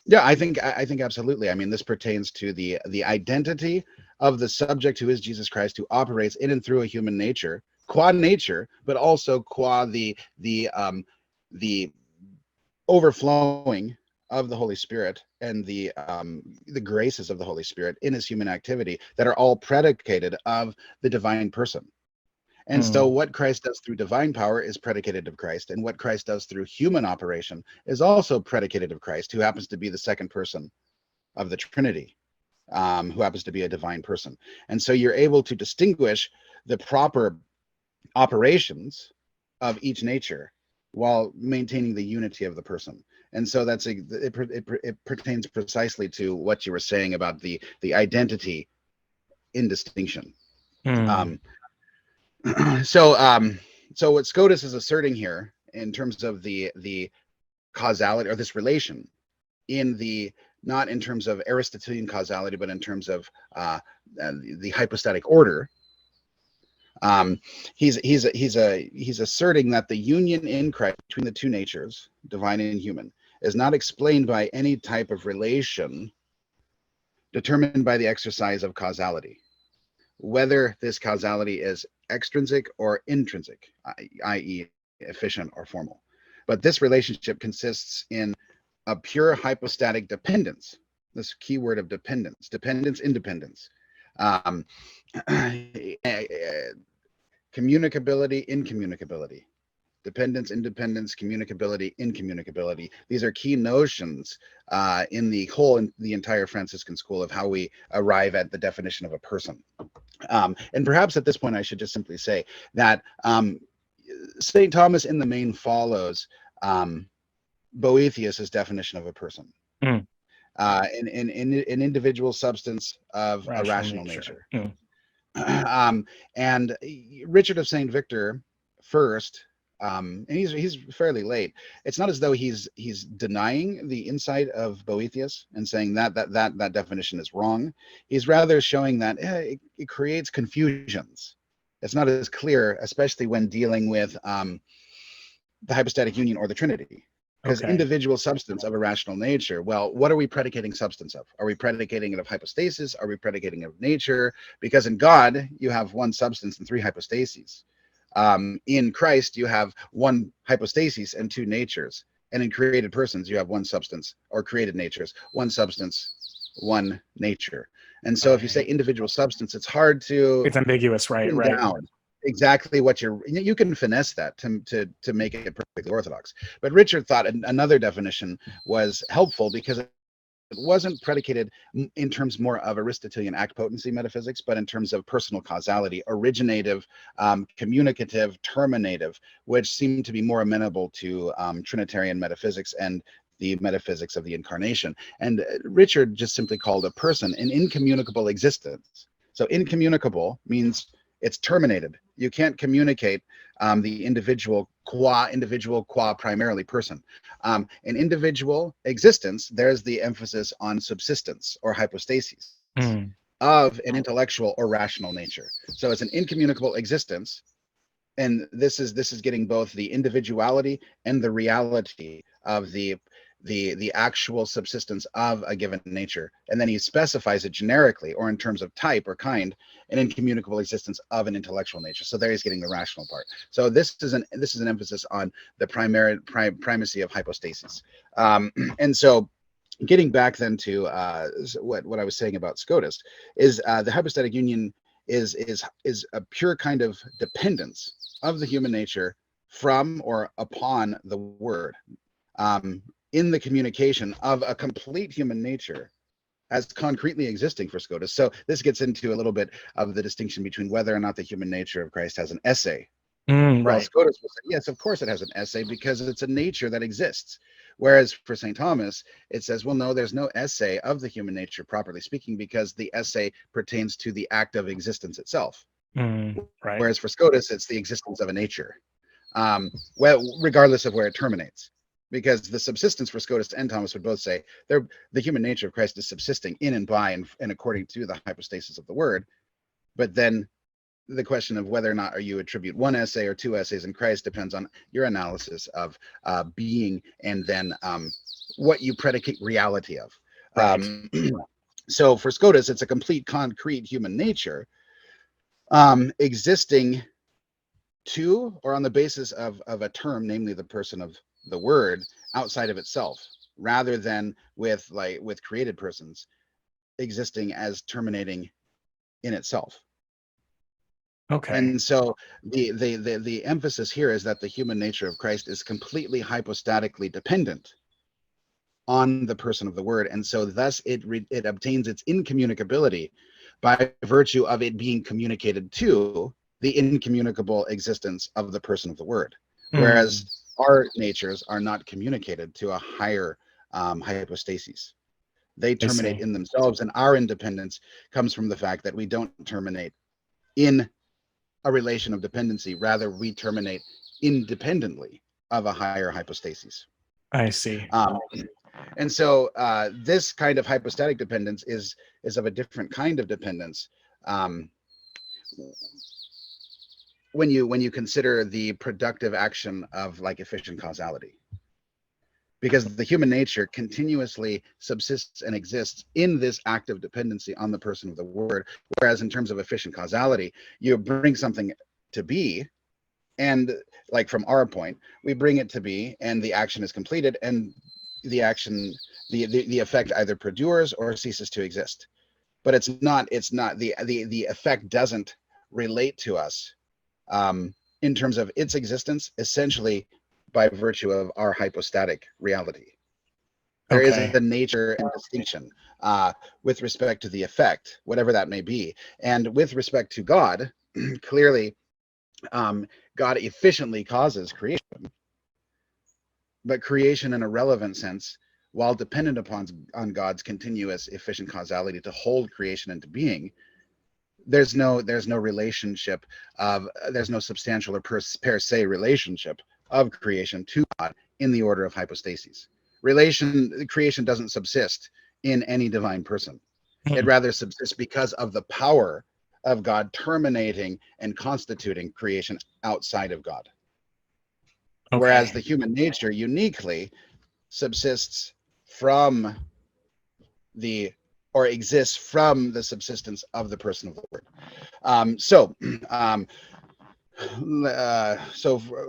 Yeah, I think absolutely. I mean, this pertains to the identity of the subject who is Jesus Christ, who operates in and through a human nature, qua nature, but also qua the overflowing of the Holy Spirit and the graces of the Holy Spirit in his human activity that are all predicated of the divine person. And so what Christ does through divine power is predicated of Christ, and what Christ does through human operation is also predicated of Christ, who happens to be the second person of the Trinity, who happens to be a divine person. And so you're able to distinguish the proper operations of each nature while maintaining the unity of the person. And so it pertains precisely to what you were saying about the identity in distinction. So what Scotus is asserting here in terms of the causality or this relation not in terms of Aristotelian causality, but in terms of the hypostatic order, he's asserting that the union in Christ between the two natures, divine and human, is not explained by any type of relation determined by the exercise of causality, whether this causality is extrinsic or intrinsic, i.e. efficient or formal. But this relationship consists in a pure hypostatic dependence, this key word of dependence, independence, communicability, incommunicability, dependence, independence, communicability, incommunicability. These are key notions in the entire Franciscan school of how we arrive at the definition of a person. And perhaps at this point, I should just simply say that St. Thomas in the main follows Boethius's definition of a person, Mm. an individual substance of a rational nature. Mm. And Richard of St. Victor first, and he's fairly late. It's not as though he's denying the insight of Boethius and saying that definition is wrong. He's rather showing that it creates confusions. It's not as clear, especially when dealing with the hypostatic union or the Trinity. Because individual substance of a rational nature, well, what are we predicating substance of? Are we predicating it of hypostasis? Are we predicating it of nature? Because in God, you have one substance and three hypostases. In Christ, you have one hypostasis and two natures. And in created persons, you have one substance, or created natures, one substance, one nature. And so if you say individual substance, it's hard to... It's ambiguous, right? Down exactly what you can finesse that to make it perfectly orthodox. But Richard thought another definition was helpful because it wasn't predicated in terms more of Aristotelian act potency metaphysics, but in terms of personal causality, originative, communicative, terminative, which seemed to be more amenable to Trinitarian metaphysics and the metaphysics of the incarnation. And Richard just simply called a person an incommunicable existence. So incommunicable means it's terminated. You can't communicate the individual qua primarily person. An individual existence, there's the emphasis on subsistence or hypostasis of an intellectual or rational nature. So it's an incommunicable existence, and this is getting both the individuality and the reality of the actual subsistence of a given nature. And then he specifies it generically or in terms of type or kind, an incommunicable existence of an intellectual nature. So there he's getting the rational part. So this is an emphasis on the primacy of hypostasis. And so getting back then to what I was saying about Scotus is the hypostatic union is a pure kind of dependence of the human nature from or upon the word. In the communication of a complete human nature as concretely existing for Scotus. So this gets into a little bit of the distinction between whether or not the human nature of Christ has an essay. Well, Scotus will say, yes, of course it has an essay because it's a nature that exists. Whereas for St. Thomas, it says, well, no, there's no essay of the human nature, properly speaking, because the essay pertains to the act of existence itself. Whereas for Scotus, it's the existence of a nature, well, regardless of where it terminates. Because the subsistence for Scotus and Thomas would both say the human nature of Christ is subsisting in and by and according to the hypostasis of the word. But then the question of whether or not you attribute one essay or two essays in Christ depends on your analysis of being and then what you predicate reality of. So for Scotus, it's a complete concrete human nature existing to or on the basis of a term, namely the person of the word, outside of itself, rather than with created persons existing as terminating in itself. And so the emphasis here is that the human nature of Christ is completely hypostatically dependent on the person of the word, and so thus it obtains its incommunicability by virtue of it being communicated to the incommunicable existence of the person of the word, whereas our natures are not communicated to a higher hypostasis. They terminate in themselves, and our independence comes from the fact that we don't terminate in a relation of dependency. Rather, we terminate independently of a higher hypostasis. I see. And so this kind of hypostatic dependence is of a different kind of dependence. When you consider the productive action of efficient causality, because the human nature continuously subsists and exists in this active dependency on the person of the word, whereas in terms of efficient causality, you bring something to be, and from our point, we bring it to be, and the action is completed, and the action, the effect either perdures or ceases to exist. But it's not the effect doesn't relate to us in terms of its existence, essentially by virtue of our hypostatic reality. There is Okay. a nature and distinction with respect to the effect, whatever that may be. And with respect to God, clearly, God efficiently causes creation, but creation in a relevant sense, while dependent on God's continuous efficient causality to hold creation into being, there's no relationship of there's no substantial or per se relationship of creation to God in the order of hypostases. Creation doesn't subsist in any divine person. It rather subsists because of the power of God terminating and constituting creation outside of God. Okay. Whereas the human nature uniquely subsists from the or exists from the subsistence of the person of the Word. So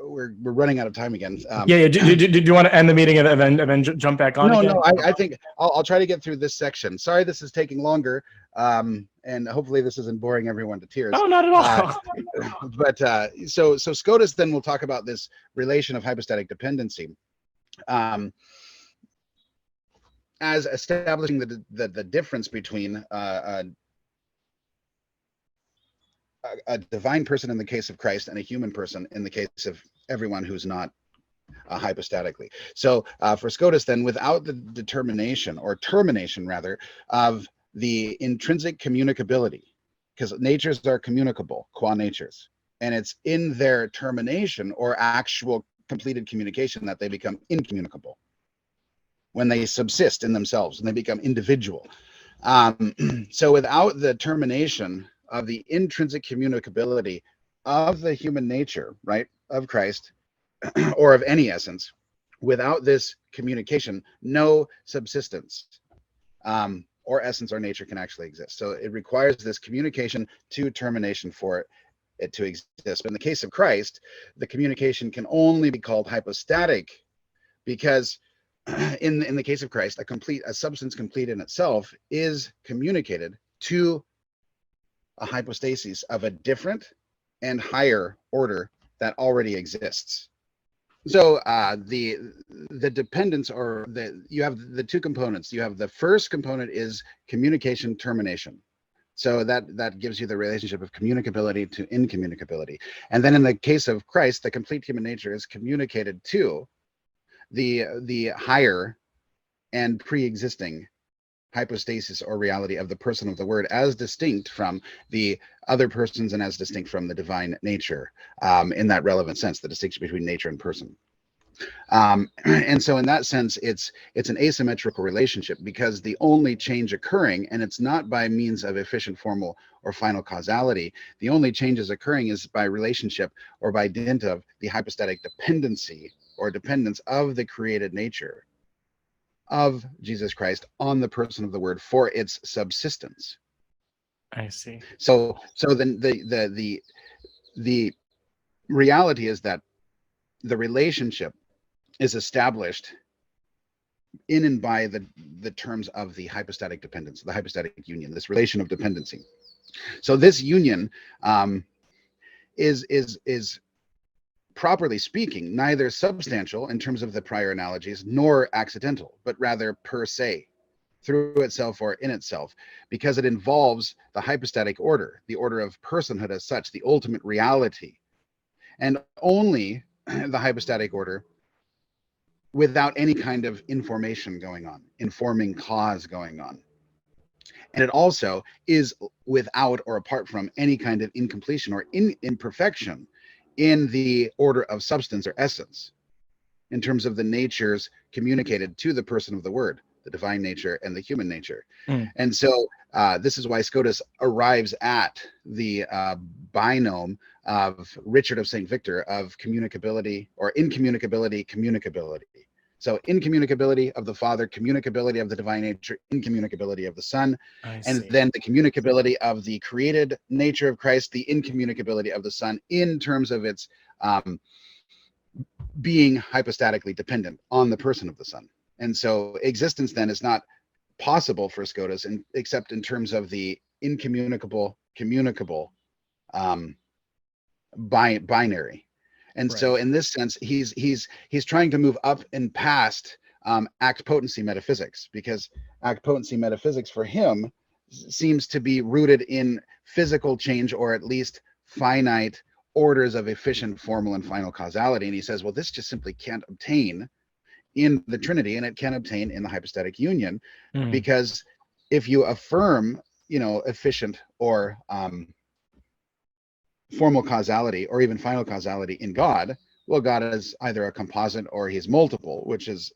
we're running out of time again. Yeah. Do you want to end the meeting and then jump back on again? No, I think I'll try to get through this section. Sorry, this is taking longer, and hopefully this isn't boring everyone to tears. No, not at all. But so Scotus then will talk about this relation of hypostatic dependency, as establishing the difference between a divine person in the case of Christ and a human person in the case of everyone who's not hypostatically. So for Scotus then, without the determination or termination rather of the intrinsic communicability, because natures are communicable qua natures, and it's in their termination or actual completed communication that they become incommunicable, when they subsist in themselves and they become individual. So without the termination of the intrinsic communicability of the human nature, right, of Christ, or of any essence, without this communication, no subsistence or essence or nature can actually exist. So it requires this communication to termination for it to exist. But in the case of Christ, the communication can only be called hypostatic because in the case of Christ, a substance complete in itself is communicated to a hypostasis of a different and higher order that already exists. So the dependence, or you have the two components. You have the first component is communication termination. So that gives you the relationship of communicability to incommunicability. And then in the case of Christ, the complete human nature is communicated to the higher and pre-existing hypostasis or reality of the person of the Word, as distinct from the other persons and as distinct from the divine nature, in that relevant sense, the distinction between nature and person. And so in that sense, it's an asymmetrical relationship, because the only change occurring, and it's not by means of efficient formal or final causality, the only changes occurring is by relationship or by dint of the hypostatic dependency or dependence of the created nature of Jesus Christ on the person of the Word for its subsistence. I see. So then the reality is that the relationship is established in and by the terms of the hypostatic dependence, the hypostatic union, this relation of dependency. So this union is properly speaking neither substantial in terms of the prior analogies nor accidental, but rather per se, through itself or in itself, because it involves the hypostatic order, the order of personhood as such, the ultimate reality, and only the hypostatic order without any kind of information going on, informing cause going on. And it also is without or apart from any kind of incompletion or imperfection in the order of substance or essence, in terms of the natures communicated to the person of the Word, the divine nature and the human nature. And so this is why Scotus arrives at the binome of Richard of St. Victor of communicability or incommunicability, communicability. So incommunicability of the Father, communicability of the divine nature, incommunicability of the Son, and then the communicability of the created nature of Christ, the incommunicability of the Son in terms of its being hypostatically dependent on the person of the Son. And so existence then is not possible for Scotus except in terms of the incommunicable, communicable binary. And so in this sense, he's trying to move up and past act potency metaphysics, because act potency metaphysics for him seems to be rooted in physical change, or at least finite orders of efficient, formal, and final causality. And he says, well, this just simply can't obtain in the Trinity, and it can obtain in the hypostatic union, because if you affirm, efficient or formal causality or even final causality in God, well, God is either a composite or he's multiple, which is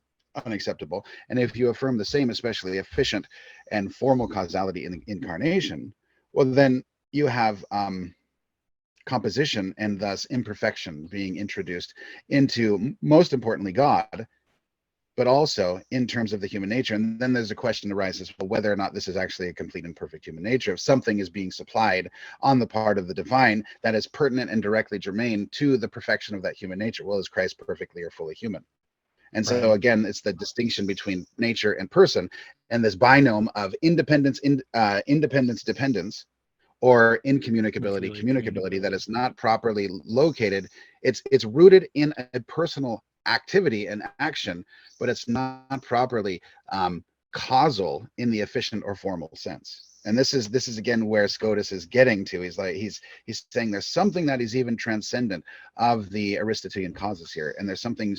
unacceptable. And if you affirm the same, especially efficient and formal causality in the incarnation, well, then you have composition and thus imperfection being introduced into, most importantly, God, but also in terms of the human nature. And then there's a question arises, well, whether or not this is actually a complete and perfect human nature, if something is being supplied on the part of the divine that is pertinent and directly germane to the perfection of that human nature. Well, is Christ perfectly or fully human? And so again, it's the distinction between nature and person, and this binomial of independence, dependence, or incommunicability, communicability that is not properly located. It's rooted in a personal activity and action, but it's not properly causal in the efficient or formal sense. And this is again where Scotus is getting to. He's saying there's something that is even transcendent of the Aristotelian causes here, and there's something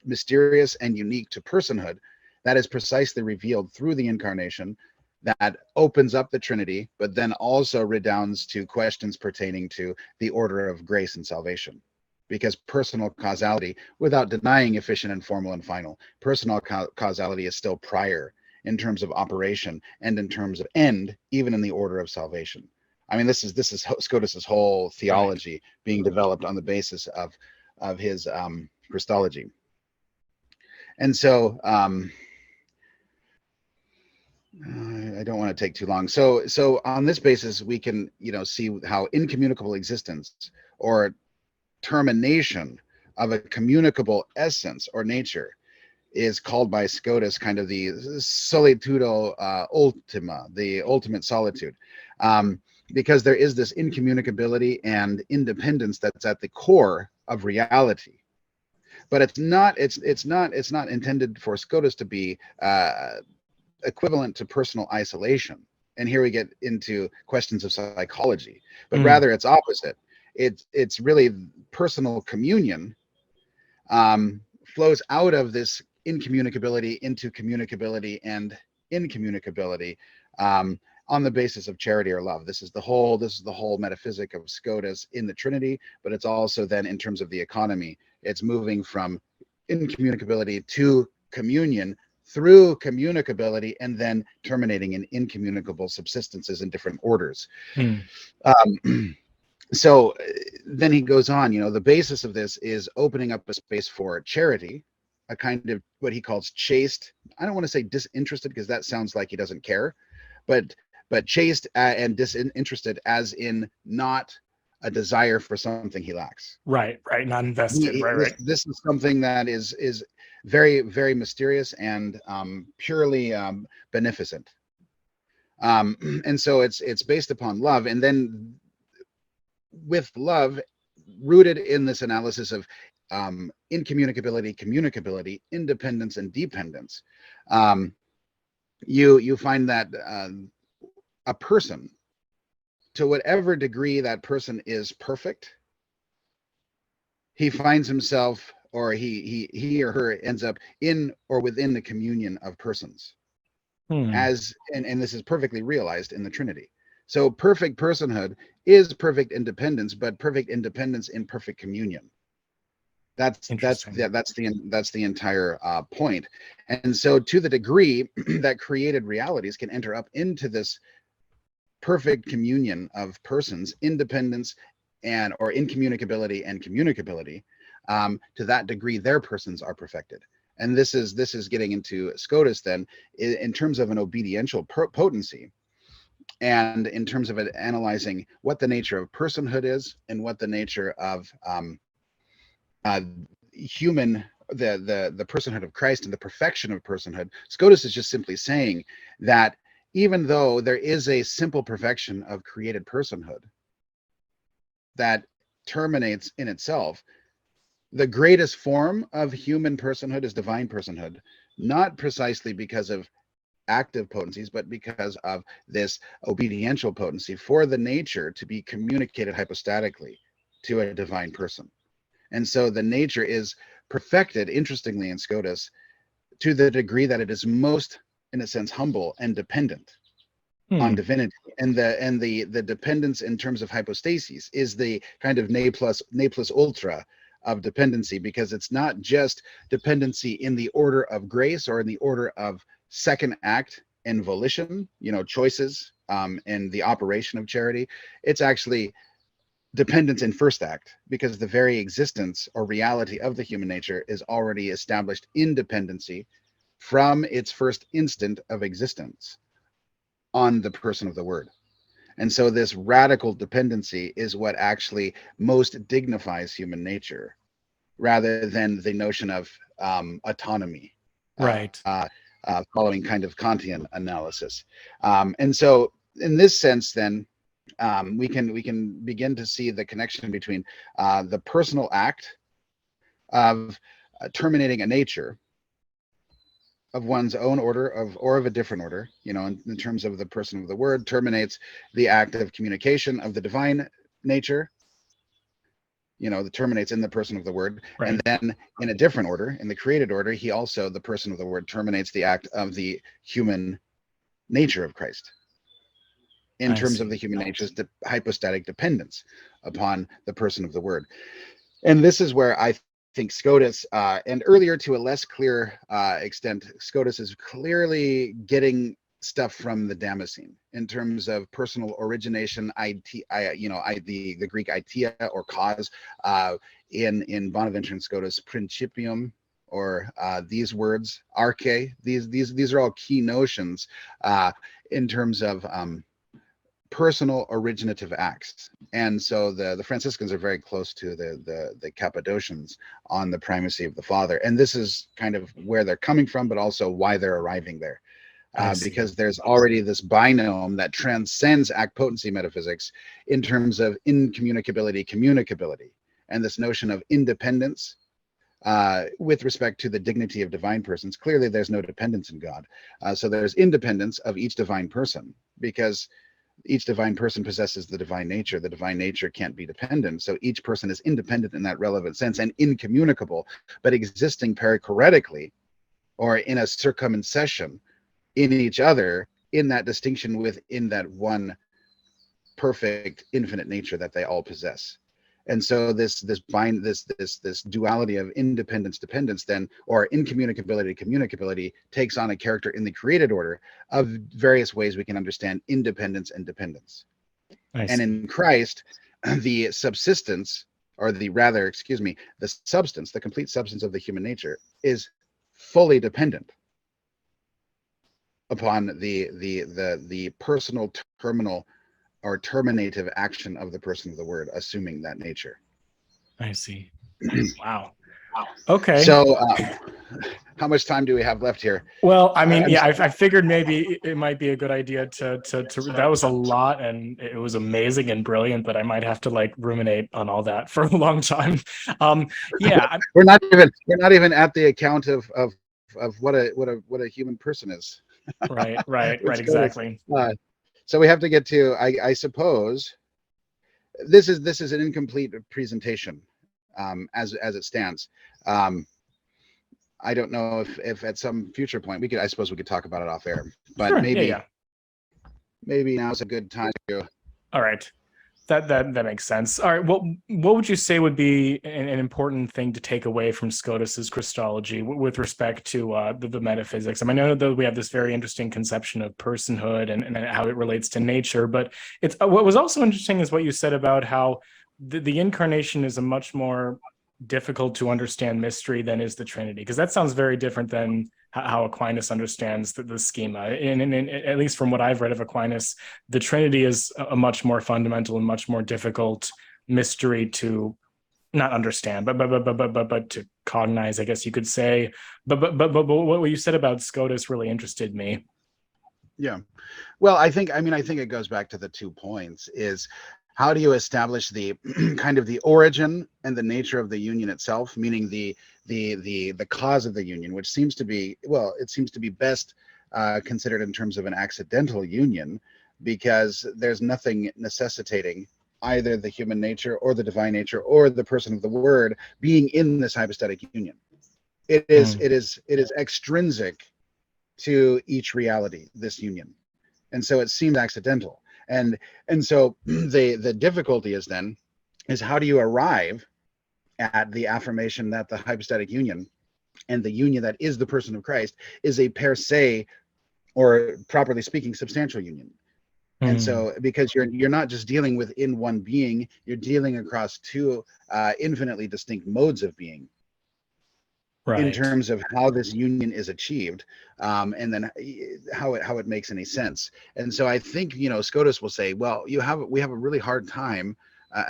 mysterious and unique to personhood that is precisely revealed through the incarnation, that opens up the Trinity, but then also redounds to questions pertaining to the order of grace and salvation. Because personal causality, without denying efficient and formal and final, personal causality is still prior in terms of operation and in terms of end, even in the order of salvation. I mean, this is Scotus's whole theology being developed on the basis of his Christology. And so I don't want to take too long. So on this basis, we can see how incommunicable existence or termination of a communicable essence or nature is called by Scotus kind of the solitudo ultima, the ultimate solitude, because there is this incommunicability and independence that's at the core of reality. But it's not intended for Scotus to be equivalent to personal isolation. And here we get into questions of psychology, but rather it's opposite. It's really personal communion flows out of this incommunicability into communicability and incommunicability on the basis of charity or love. This is the whole metaphysic of Scotus in the Trinity, but it's also then in terms of the economy, it's moving from incommunicability to communion through communicability, and then terminating in incommunicable subsistences in different orders. So then he goes on, the basis of this is opening up a space for charity, a kind of what he calls chaste. I don't want to say disinterested, because that sounds like he doesn't care, but chaste and disinterested, as in not a desire for something he lacks. Right. Not invested. This is something that is very, very mysterious and purely beneficent. And so it's based upon love, and then with love rooted in this analysis of incommunicability, communicability, independence, and dependence, you find that a person, to whatever degree that person is perfect, he finds himself, or he or her ends up in or within the communion of persons, as and this is perfectly realized in the Trinity. So perfect personhood is perfect independence, but perfect independence in perfect communion. That's the entire point. And so to the degree that created realities can enter up into this perfect communion of persons, independence and or incommunicability and communicability, to that degree their persons are perfected. And this is getting into Scotus then in terms of an obediential potency, and in terms of it analyzing what the nature of personhood is and what the nature of human, the personhood of Christ and the perfection of personhood. Scotus is just simply saying that even though there is a simple perfection of created personhood that terminates in itself, the greatest form of human personhood is divine personhood, not precisely because of active potencies, but because of this obediential potency for the nature to be communicated hypostatically to a divine person. And so the nature is perfected, interestingly, in Scotus, to the degree that it is most, in a sense, humble and dependent on divinity. And the dependence in terms of hypostasis is the kind of ne plus ultra of dependency, because it's not just dependency in the order of grace or in the order of second act and volition, choices, and the operation of charity. It's actually dependence in first act, because the very existence or reality of the human nature is already established in dependency from its first instant of existence on the person of the Word. And so this radical dependency is what actually most dignifies human nature, rather than the notion of autonomy, Right. following kind of Kantian analysis. And so in this sense, then, we can begin to see the connection between the personal act of terminating a nature of one's own order or of a different order, in terms of the person of the Word, terminates the act of communication of the divine nature, that terminates in the person of the Word. Right. And then in a different order, in the created order, he also, the person of the Word, terminates the act of the human nature of Christ, in terms of the human nature's hypostatic dependence upon the person of the Word. And this is where I think Scotus, and earlier to a less clear extent, Scotus is clearly getting stuff from the Damascene in terms of personal origination, the Greek idea or cause, in Bonaventure and Scotus, principium, or these words, arche. These are all key notions in terms of personal originative acts. And so the Franciscans are very close to the Cappadocians on the primacy of the Father. And this is kind of where they're coming from, but also why they're arriving there. Because there's already this binomial that transcends act potency metaphysics in terms of incommunicability, communicability, and this notion of independence with respect to the dignity of divine persons. Clearly, there's no dependence in God. So there's independence of each divine person, because each divine person possesses the divine nature. The divine nature can't be dependent. So each person is independent in that relevant sense and incommunicable, but existing perichoretically or in a circumsession in each other, in that distinction within that one perfect infinite nature that they all possess. And so this duality of independence dependence then, or incommunicability communicability, takes on a character in the created order of various ways we can understand independence and dependence. And in Christ, the subsistence, or the substance, the complete substance of the human nature is fully dependent upon the personal terminal or terminative action of the person of the Word, assuming that nature. I see. Wow. Okay. So how much time do we have left here? Well, I mean, I figured maybe it might be a good idea to that was a lot, and it was amazing and brilliant, but I might have to ruminate on all that for a long time. We're not even at the account of what a human person is. Right, exactly. So we have to get to, I suppose, this is an incomplete presentation as it stands. I don't know if at some future point I suppose we could talk about it off air, but sure, maybe now's a good time to. All right. That makes sense. All right. What would you say would be an important thing to take away from Scotus's Christology with respect to the metaphysics? I mean, I know that we have this very interesting conception of personhood and how it relates to nature, but it's what was also interesting is what you said about how the incarnation is a much more difficult to understand mystery than is the Trinity, because that sounds very different than how Aquinas understands the schema. And at least from what I've read of Aquinas, the Trinity is a much more fundamental and much more difficult mystery to not understand, but to cognize, I guess you could say. But what you said about Scotus really interested me. Yeah, well, I think it goes back to the 2 points: is how do you establish the kind of the origin and the nature of the union itself, meaning the cause of the union, which seems to be, well, it seems to be best considered in terms of an accidental union, because there's nothing necessitating either the human nature or the divine nature or the person of the word being in this hypostatic union. It is extrinsic to each reality, this union, and so it seems accidental. And so the difficulty is how do you arrive at the affirmation that the hypostatic union and the union that is the person of Christ is a per se, or properly speaking, substantial union. And so, because you're not just dealing within one being, you're dealing across two infinitely distinct modes of being, right, in terms of how this union is achieved, and then how it makes any sense. And so, I think Scotus will say, well, we have a really hard time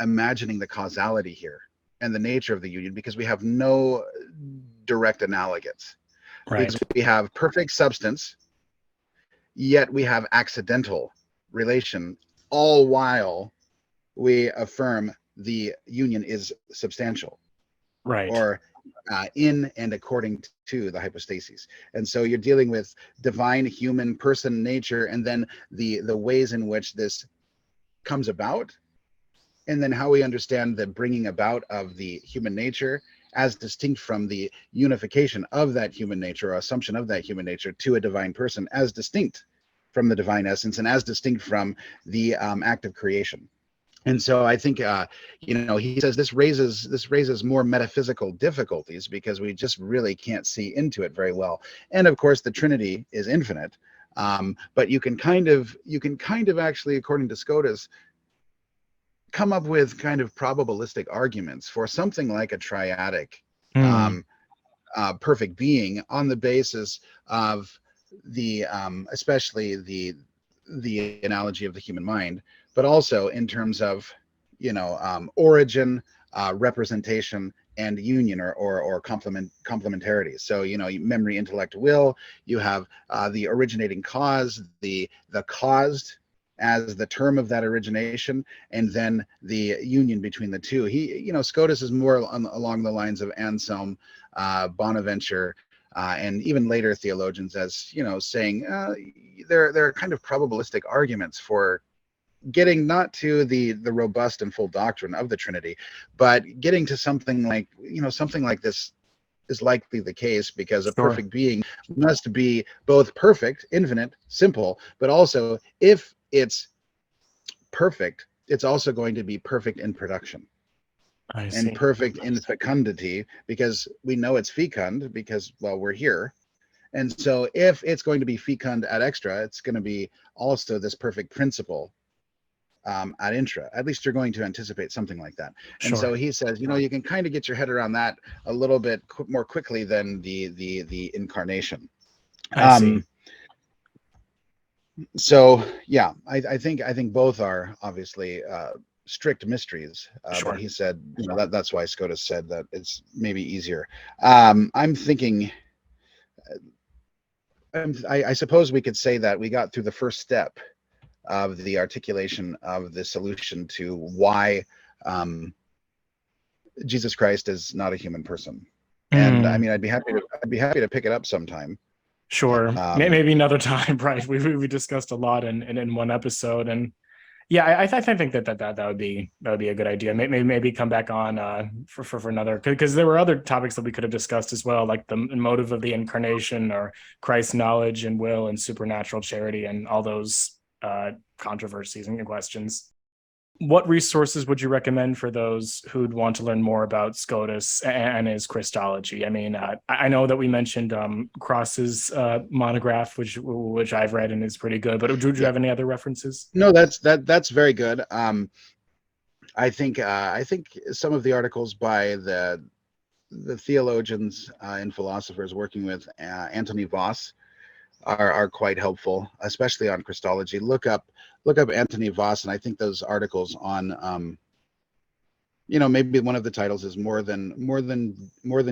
imagining the causality here and the nature of the union, because we have no direct analogates. right, Because we have perfect substance, yet we have accidental relation, all while we affirm the union is substantial, right, or in and according to the hypostases. And so you're dealing with divine, human, person, nature, and then the ways in which this comes about, and then how we understand the bringing about of the human nature as distinct from the unification of that human nature, or assumption of that human nature to a divine person, as distinct from the divine essence and as distinct from the act of creation. And so I think he says this raises more metaphysical difficulties, because we just really can't see into it very well. And of course the Trinity is infinite, but you can kind of actually, according to Scotus, come up with kind of probabilistic arguments for something like a triadic perfect being, on the basis of the especially the analogy of the human mind, but also in terms of origin, representation, and union, or complementarity. So memory, intellect, will. You have the originating cause, the caused as the term of that origination, and then the union between the two. Scotus is more along the lines of Anselm, Bonaventure, and even later theologians, as saying there are kind of probabilistic arguments for getting not to the robust and full doctrine of the Trinity, but getting to something like this is likely the case, because a perfect being must be both perfect, infinite, simple, but also, if it's perfect, it's also going to be perfect in production. And perfect in fecundity, because we know it's fecund because, well, we're here. And so if it's going to be fecund ad extra, it's going to be also this perfect principle ad intra. At least you're going to anticipate something like that. And so he says, you can kind of get your head around that a little bit more quickly than the incarnation. I see. So yeah, I think both are obviously strict mysteries, but he said that's why Scotus said that it's maybe easier. I'm thinking, I suppose we could say that we got through the first step of the articulation of the solution to why Jesus Christ is not a human person. And I mean, I'd be happy to pick it up sometime. Sure. Maybe another time, right? We discussed a lot in one episode, and yeah, I think that would be a good idea. Maybe come back on for another, because there were other topics that we could have discussed as well, like the motive of the incarnation, or Christ's knowledge and will and supernatural charity, and all those controversies and questions. What resources would you recommend for those who'd want to learn more about Scotus and his Christology? I mean, I know that we mentioned Cross's monograph, which I've read and is pretty good, but would you have any other references? No, that's very good. I think some of the articles by the theologians and philosophers working with Anthony Voss are quite helpful, especially on Christology. Look up Anthony Voss, and I think those articles on maybe one of the titles is more than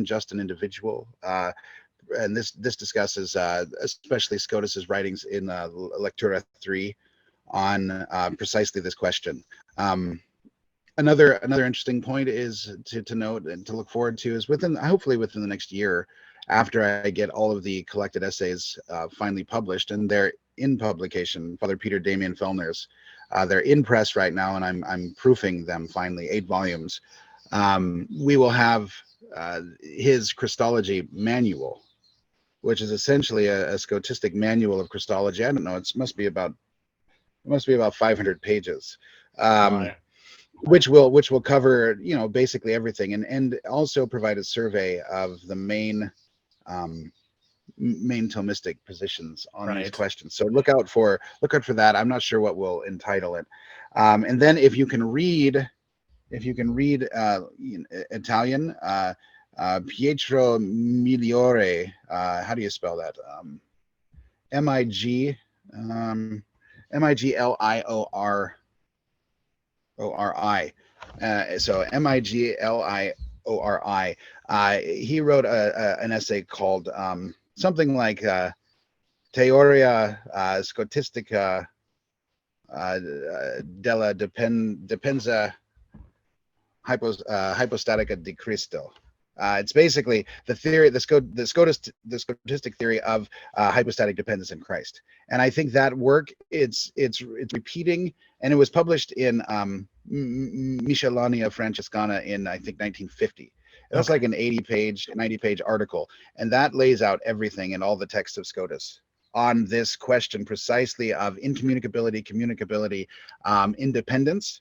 just an individual, and this discusses especially Scotus's writings in Lectura 3 on precisely this question. Another interesting point is to note and to look forward to is hopefully within the next year, after I get all of the collected essays finally published, and they're in publication, Father Peter Damian Fellner's. They're in press right now, and I'm proofing them finally, 8 volumes. We will have his Christology manual, which is essentially a Scotistic manual of Christology. I don't know, it must be about 500 pages. Which will cover, you know, basically everything, and also provide a survey of the main Thomistic positions on these questions. So look out for that. I'm not sure what we'll entitle it. And then if you can read Italian, Pietro Migliore, how do you spell that? Migliori. So Migliori. He wrote an essay called something like Teoria Scotistica della Dipendenza Hypostatica di Cristo. It's basically the theory, the Scotistic theory of hypostatic dependence in Christ. And I think that work, it's repeating, and it was published in Miscellanea Franciscana in, I think, 1950. It was like an 90-page article, and that lays out everything in all the texts of Scotus on this question precisely of incommunicability, communicability, independence,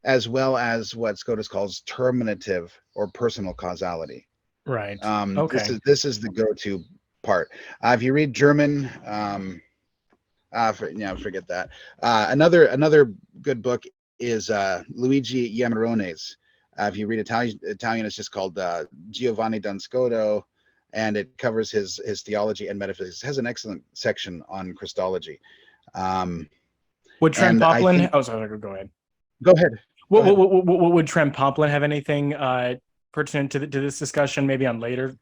as well as what Scotus calls terminative or personal causality. Right. This is the go-to part. If you read German, forget that. Another good book is Luigi Iammerone's. If you read Italian, it's just called Giovanni Duns Scotus, and it covers his theology and metaphysics. It has an excellent section on Christology. Would Trent Poplin? Sorry, go ahead. Go ahead. Would Trent Poplin have anything pertinent to this discussion, maybe on later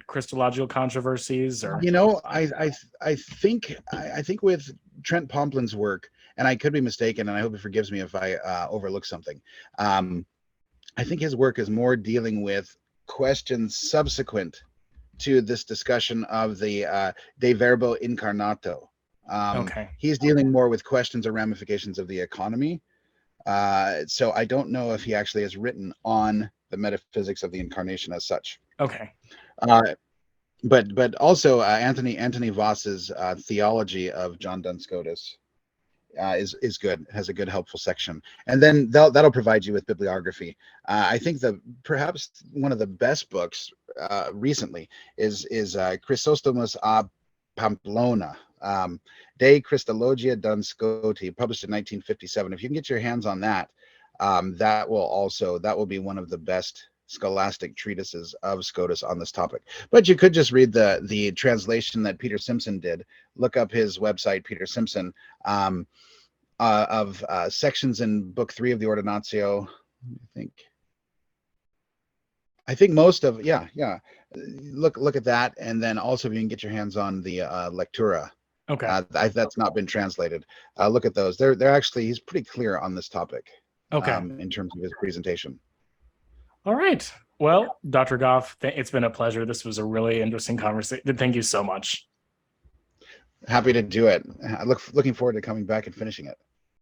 Christological controversies? Or I think with Trent Poplin's work, and I could be mistaken, and I hope he forgives me if I overlook something. I think his work is more dealing with questions subsequent to this discussion of the De Verbo Incarnato. He's dealing more with questions or ramifications of the economy. So I don't know if he actually has written on the metaphysics of the incarnation as such. But also Anthony Voss's theology of John Duns Scotus is good. It has a good, helpful section, and then that'll provide you with bibliography. I think perhaps one of the best books recently is Chrysostomus a Pamplona, De Christologia Duns Scotus, published in 1957. If you can get your hands on that, that will be one of the best scholastic treatises of Scotus on this topic. But you could just read the translation that Peter Simpson did. Look up his website, Peter Simpson, of sections in Book 3 of the Ordinatio. I think most of look at that, and then also if you can get your hands on the Lectura. That's not been translated. Look at those. They're actually, he's pretty clear on this topic. In terms of his presentation. All right. Well, Dr. Goff, it's been a pleasure. This was a really interesting conversation. Thank you so much. Happy to do it. Looking forward to coming back and finishing it.